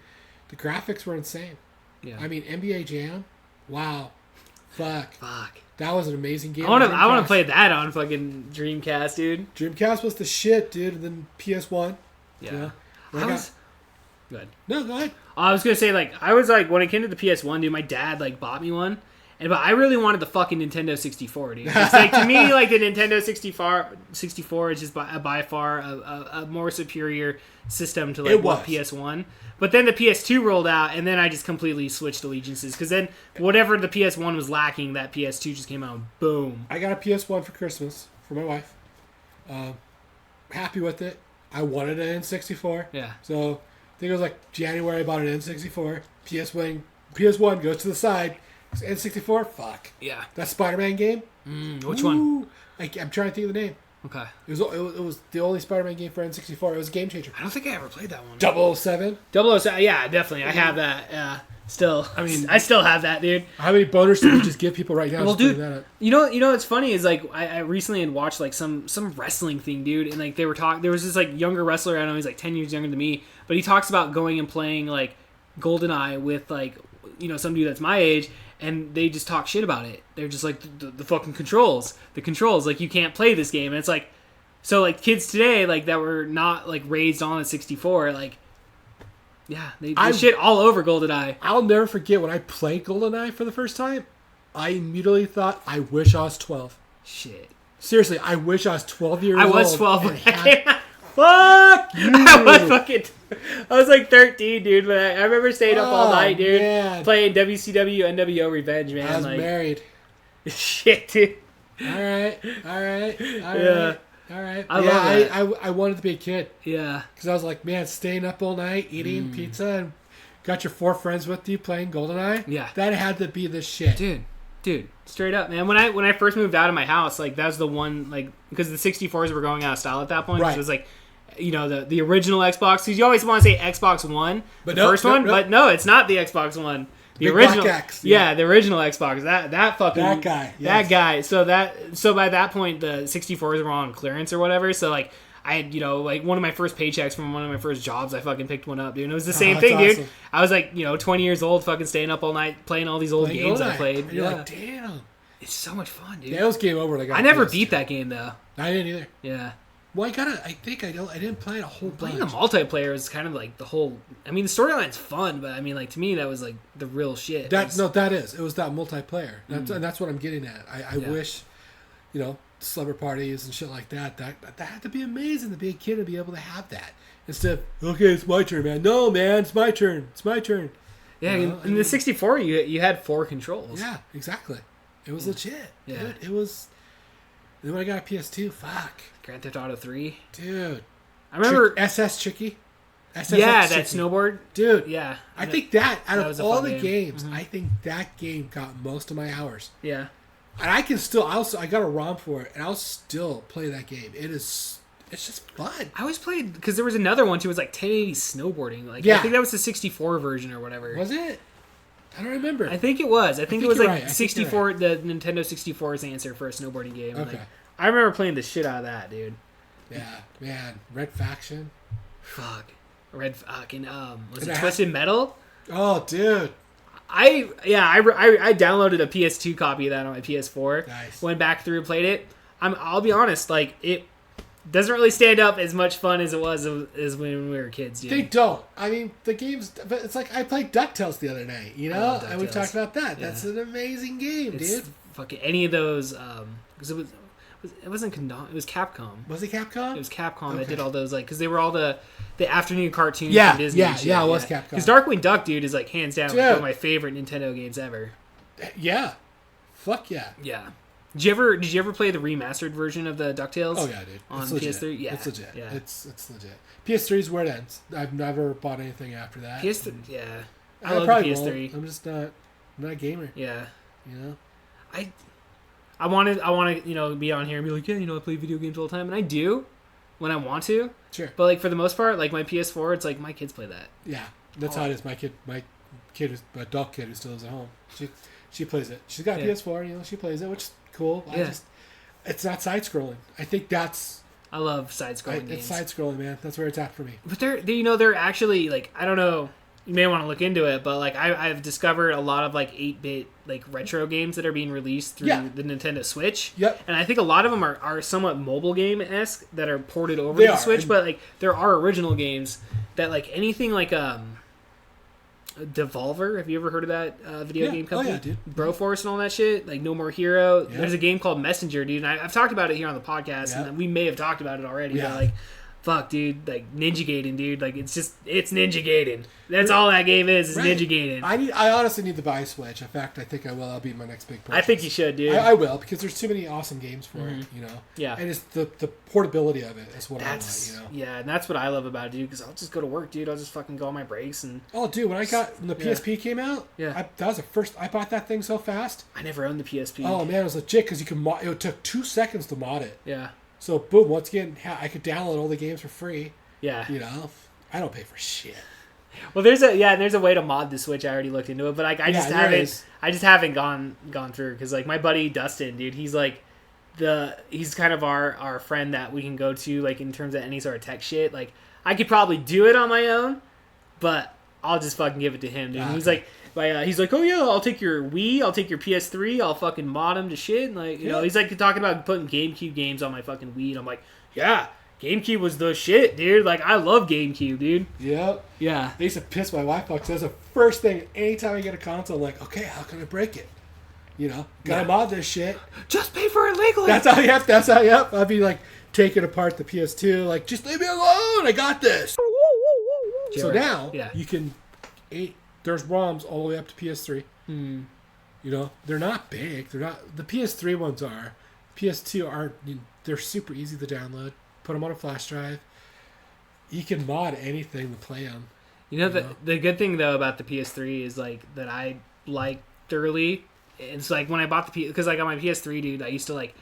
The graphics were insane.
Yeah.
I mean, NBA Jam. Wow. Fuck.
Fuck.
That was an amazing game.
I want
on
to
Dreamcast.
play that on fucking Dreamcast, dude.
Dreamcast was the shit, dude. And then PS1.
Yeah.
Yeah.
I was. Good.
No, go ahead.
I was gonna say like I was like when it came to the PS1, dude. My dad like bought me one, but I really wanted the fucking Nintendo 64, dude. It's like to me like the Nintendo 64 is just by far a more superior system to like
It
what
was.
PS1. But then the PS2 rolled out, and then I just completely switched allegiances because then whatever the PS1 was lacking, that PS2 just came out. And boom.
I got a PS1 for Christmas for my wife. Happy with it. I wanted an N64.
Yeah.
So I think it was like January. I bought an N64. PS1 goes to the side. N64. Fuck.
Yeah.
That Spider-Man game.
Which one?
Ooh. I'm trying to think of the name.
Okay.
It was the only Spider-Man game for N64. It was a game changer.
I don't think I ever played that one.
007.
007, yeah, definitely. I have that. Still, I mean, I still have that, dude.
How many boners do we just give people right now?
Well,
just putting
dude,
that up?
you know what's funny is like I recently had watched like some wrestling thing, dude, and like they were talking. There was this like younger wrestler. I know he's like 10 years younger than me, but he talks about going and playing like GoldenEye with like some dude that's my age, and they just talk shit about it. They're just like the fucking controls, like you can't play this game, and it's like so like kids today like that were not like raised on a 64 like. Yeah, they shit all over GoldenEye.
I'll never forget when I played GoldenEye for the first time. I immediately thought, I wish I was 12.
Shit.
Seriously, I wish I was 12 years old.
I was 12 when
and
that
had-
came out.
Fuck you!
I was like 13, dude, but I remember staying up all
Oh,
night, dude,
man.
playing WCW NWO Revenge, man.
I was
like,
married.
shit, dude.
Alright.
Yeah.
Alright.
I love
I wanted to be a kid.
Yeah.
Because I was like, man, staying up all night, eating pizza, and got your 4 friends with you playing GoldenEye.
Yeah.
That had to be the shit.
Dude, straight up, man. When I first moved out of my house, like that was the one, like because the 64s were going out of style at that point. 'Cause
Right.
It was like, the original Xbox. Because you always want to say Xbox One,
But
the
no,
first
no,
one,
no.
but no, it's not the Xbox One. The
Big
original,
Black X,
yeah, the original Xbox. That fucking
That guy,
that
yes.
guy. So by that point, the 64s were on clearance or whatever. So like. I had, like one of my first paychecks from one of my first jobs, I fucking picked one up, dude. And it was the same
that's
thing, dude.
awesome.
I was like, 20 years old, fucking staying up all night, playing all these old
Playing
games I
GoldenEye.
played.
And you're
Yeah.
like, damn.
It's so much fun, dude.
Yeah, it was game over. When I got
I never
PS2.
beat that game though.
I didn't either.
Yeah,
Well, I didn't play it a whole
playing
bunch.
the multiplayer is kind of like the whole. I mean, the storyline's fun, but I mean, like to me, that was like the real shit.
That
It's-
no, that is. It was that multiplayer. And that's what I'm getting at. I
Yeah.
wish, slumber parties and shit like that. That had to be amazing to be a kid and be able to have that instead of okay, it's my turn, man. No, man, it's my turn. It's my turn.
yeah.
you know,
In the 64, you had 4 controls.
Yeah, exactly. It was legit.
Yeah.
Dude, it was. And then when I got a PS2, fuck,
Grand Theft Auto 3.
dude.
I remember.
SS Chicky. SSX
Yeah, that
Chicky.
snowboard.
Dude,
Yeah,
I think that out
That was
of
a
all
fun
the
game.
games, I think that game got most of my hours.
Yeah.
And I can still, I got a ROM for it, and I'll still play that game. It It's just fun.
I always played because there was another one too. It was like 1080 snowboarding. Like
Yeah.
I think that was the 64 version or whatever.
Was it? I don't remember.
I think it was. I think it was
you're
like
right. I think
64.
you're
The Nintendo 64's answer for a snowboarding game. And,
Okay.
like, I remember playing the shit out of that, dude.
Yeah, man. Red Faction.
Fuck. Red fucking was
And
it
I
Twisted Metal?
Oh, dude.
I downloaded a PS2 copy of that on my PS4.
Nice.
Went back through and played it. I'll be honest, like it doesn't really stand up as much fun as it was as when we were kids, dude.
They don't. I mean, the games, but it's like I played DuckTales the other night, you know? And we
DuckTales.
talked about that.
Yeah.
That's an amazing game,
It's
dude.
fucking any of those because it wasn't Condom, it was Capcom.
Was it Capcom?
It was Capcom that
Okay.
did all those, like, because they were all the afternoon cartoons
Yeah,
from Disney.
yeah,
and shit.
yeah, it was Capcom.
Because Darkwing Duck, dude, is like hands down like,
Dude.
one of my favorite Nintendo games ever.
Yeah. Fuck yeah.
Yeah. Did you ever play the remastered version of the DuckTales?
Oh, yeah, dude.
On
It's legit.
PS3? Yeah.
It's legit.
Yeah.
It's legit. PS3 is where it ends. I've never bought anything after that.
PS3, yeah. I
I
love the
probably
PS3.
won't. I'm just not a gamer,
Yeah.
you know?
I want to, be on here and be like, yeah, I play video games all the time, and I do when I want to.
Sure.
But like for the most part, like my PS4, it's like my kids play that.
Yeah. That's how it is. My adult kid who still lives at home. She plays it. She's got a
Yeah.
PS4, she plays it, which is cool.
Yeah.
It's not side scrolling. I think that's
I love side-scrolling games.
it's side scrolling, man. That's where it's at for me.
But they're actually like, I don't know. You may want to look into it, but like I've discovered a lot of like 8-bit like retro games that are being released through
Yeah.
the Nintendo Switch.
Yep.
And I think a lot of them are somewhat mobile game-esque that are ported over
They
to the
are,
Switch,
and-
but like there are original games that like anything like Devolver. Have you ever heard of that video
Yeah.
game
Oh,
company?
yeah, dude.
Broforce and all that shit. Like No More Hero.
Yeah.
There's a game called Messenger, dude. And I've talked about it here on the podcast,
Yeah.
and we may have talked about it already.
Yeah.
But like, fuck, dude. Like Ninja Gaiden, dude. Like it's Ninja Gaiden. That's all that game is
Right.
Ninja Gaiden.
I honestly need to buy a Switch. In fact, I think I will. That'll be my next big purchase.
I think you should, dude.
I will, because there's too many awesome games for it, you know?
Yeah.
And it's the portability of it is what
That's
I want, you know?
yeah, and that's what I love about it, dude. Because I'll just go to work, dude. I'll just fucking go on my breaks, and
Oh, dude, when the PSP came out,
Yeah.
that was the first. I bought that thing so fast.
I never owned the PSP.
Oh man, it was legit because you could. It took 2 seconds to mod it.
Yeah,
So boom, once again, I could download all the games for free.
yeah.
You know, I don't pay for shit.
Well, there's a way to mod the Switch. I already looked into it, but like I just
there
haven't.
is.
I just haven't gone through because like my buddy Dustin, dude, he's like he's kind of our friend that we can go to like in terms of any sort of tech shit. Like I could probably do it on my own, but I'll just fucking give it to him, dude. And he's
Okay.
like, he's like, oh yeah, I'll take your Wii, I'll take your PS3, I'll fucking mod them to shit. And like, you know,
Yeah.
he's like talking about putting GameCube games on my fucking Wii, and I'm like, yeah, GameCube was the shit, dude. Like I love GameCube, dude.
Yep.
Yeah.
They used to piss my wife off because that's the first thing. Anytime I get a console, I'm like, okay, how can I break it? You know, gotta
Yeah.
mod this shit.
Just pay for it legally.
That's how. Yep. That's how. Yep. I'd be like taking apart the PS2, like just leave me alone. I got this. So now
Yeah.
you can. There's ROMs all the way up to PS3.
Hmm.
You know, they're not big. They're not. The PS3 ones are. PS2 aren't. They're super easy to download. Put them on a flash drive. You can mod anything to play them.
You know, the good thing though about the PS3 is like that I like thoroughly. It's like when I bought the because I got my PS3, dude. I used to like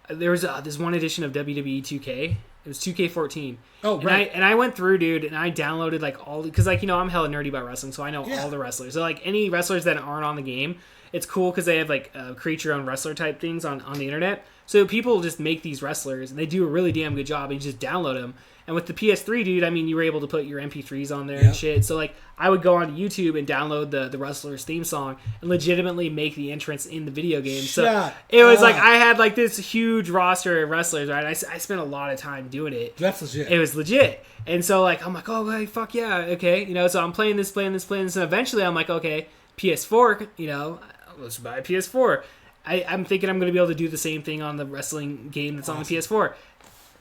there was this one edition of WWE 2K. It was 2K14.
Oh, right.
And I went through, dude, and I downloaded like all because like I'm hella nerdy about wrestling, so I know
Yeah.
all the wrestlers. So like any wrestlers that aren't on the game, it's cool because they have like create your own wrestler type things on the internet. So people just make these wrestlers, and they do a really damn good job. And you just download them. And with the PS3, dude, I mean, you were able to put your MP3s on there and
Yep.
shit. So like, I would go onto YouTube and download the wrestler's theme song and legitimately make the entrance in the video game. So
Shut
it was like
up.
I had like this huge roster of wrestlers, right? I spent a lot of time doing it.
That's legit.
It was legit. And so like I'm like, oh hey, fuck yeah, okay, you know. So I'm playing this, and eventually I'm like, okay, PS4, you know, let's buy a PS4. I'm thinking I'm gonna be able to do the same thing on the wrestling game that's on the PS4.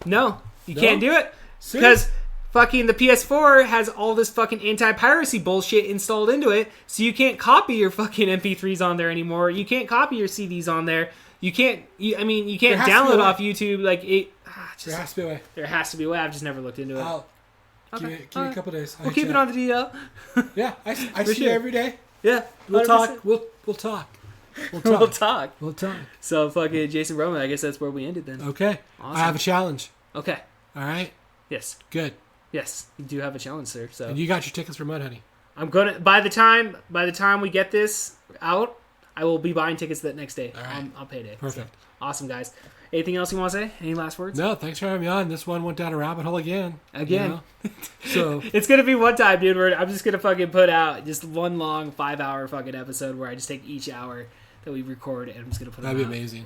No, you
No?
can't do it
Serious?
because fucking the PS4 has all this fucking anti-piracy bullshit installed into it, so you can't copy your fucking MP3s on there anymore. You can't copy your CDs on there. You can't. You can't
There has to be a
download
way.
off YouTube. Like it.
There has to be a way.
There has to be a way. I've just never looked into it.
Give me a couple days.
We'll keep it on the DL.
Yeah, I see you
sure.
every day.
Yeah,
We'll
100%.
talk. We'll talk. We'll talk.
We'll talk.
We'll talk.
So fucking Jason Brummet. I guess that's where we ended then.
Okay.
Awesome.
I have a challenge.
Okay.
All right.
Yes.
Good.
Yes. You do have a challenge, sir. So
And you got your tickets for Mudhoney.
I'm gonna by the time we get this out, I will be buying tickets that next day.
All right.
On payday.
Perfect.
So, awesome, guys. Anything else you want to say? Any last words?
No, thanks for having me on. This one went down a rabbit hole again.
Again.
So
It's gonna be one time, dude. Where I'm just gonna fucking put out just one long 5-hour fucking episode where I just take each hour that we record and I'm just gonna put
that'd
them
be
out.
amazing.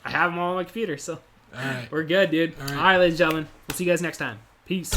I have them all on my computer, so
All right.
we're good, dude.
All right.
All right, ladies and gentlemen. We'll see you guys next time. Peace.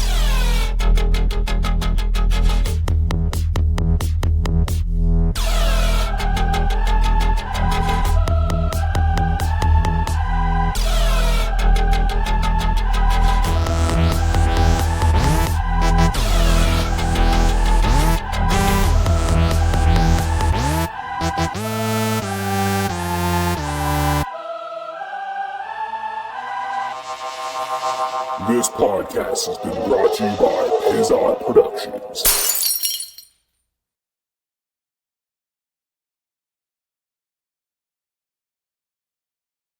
This podcast has been brought to you by Pizza Productions.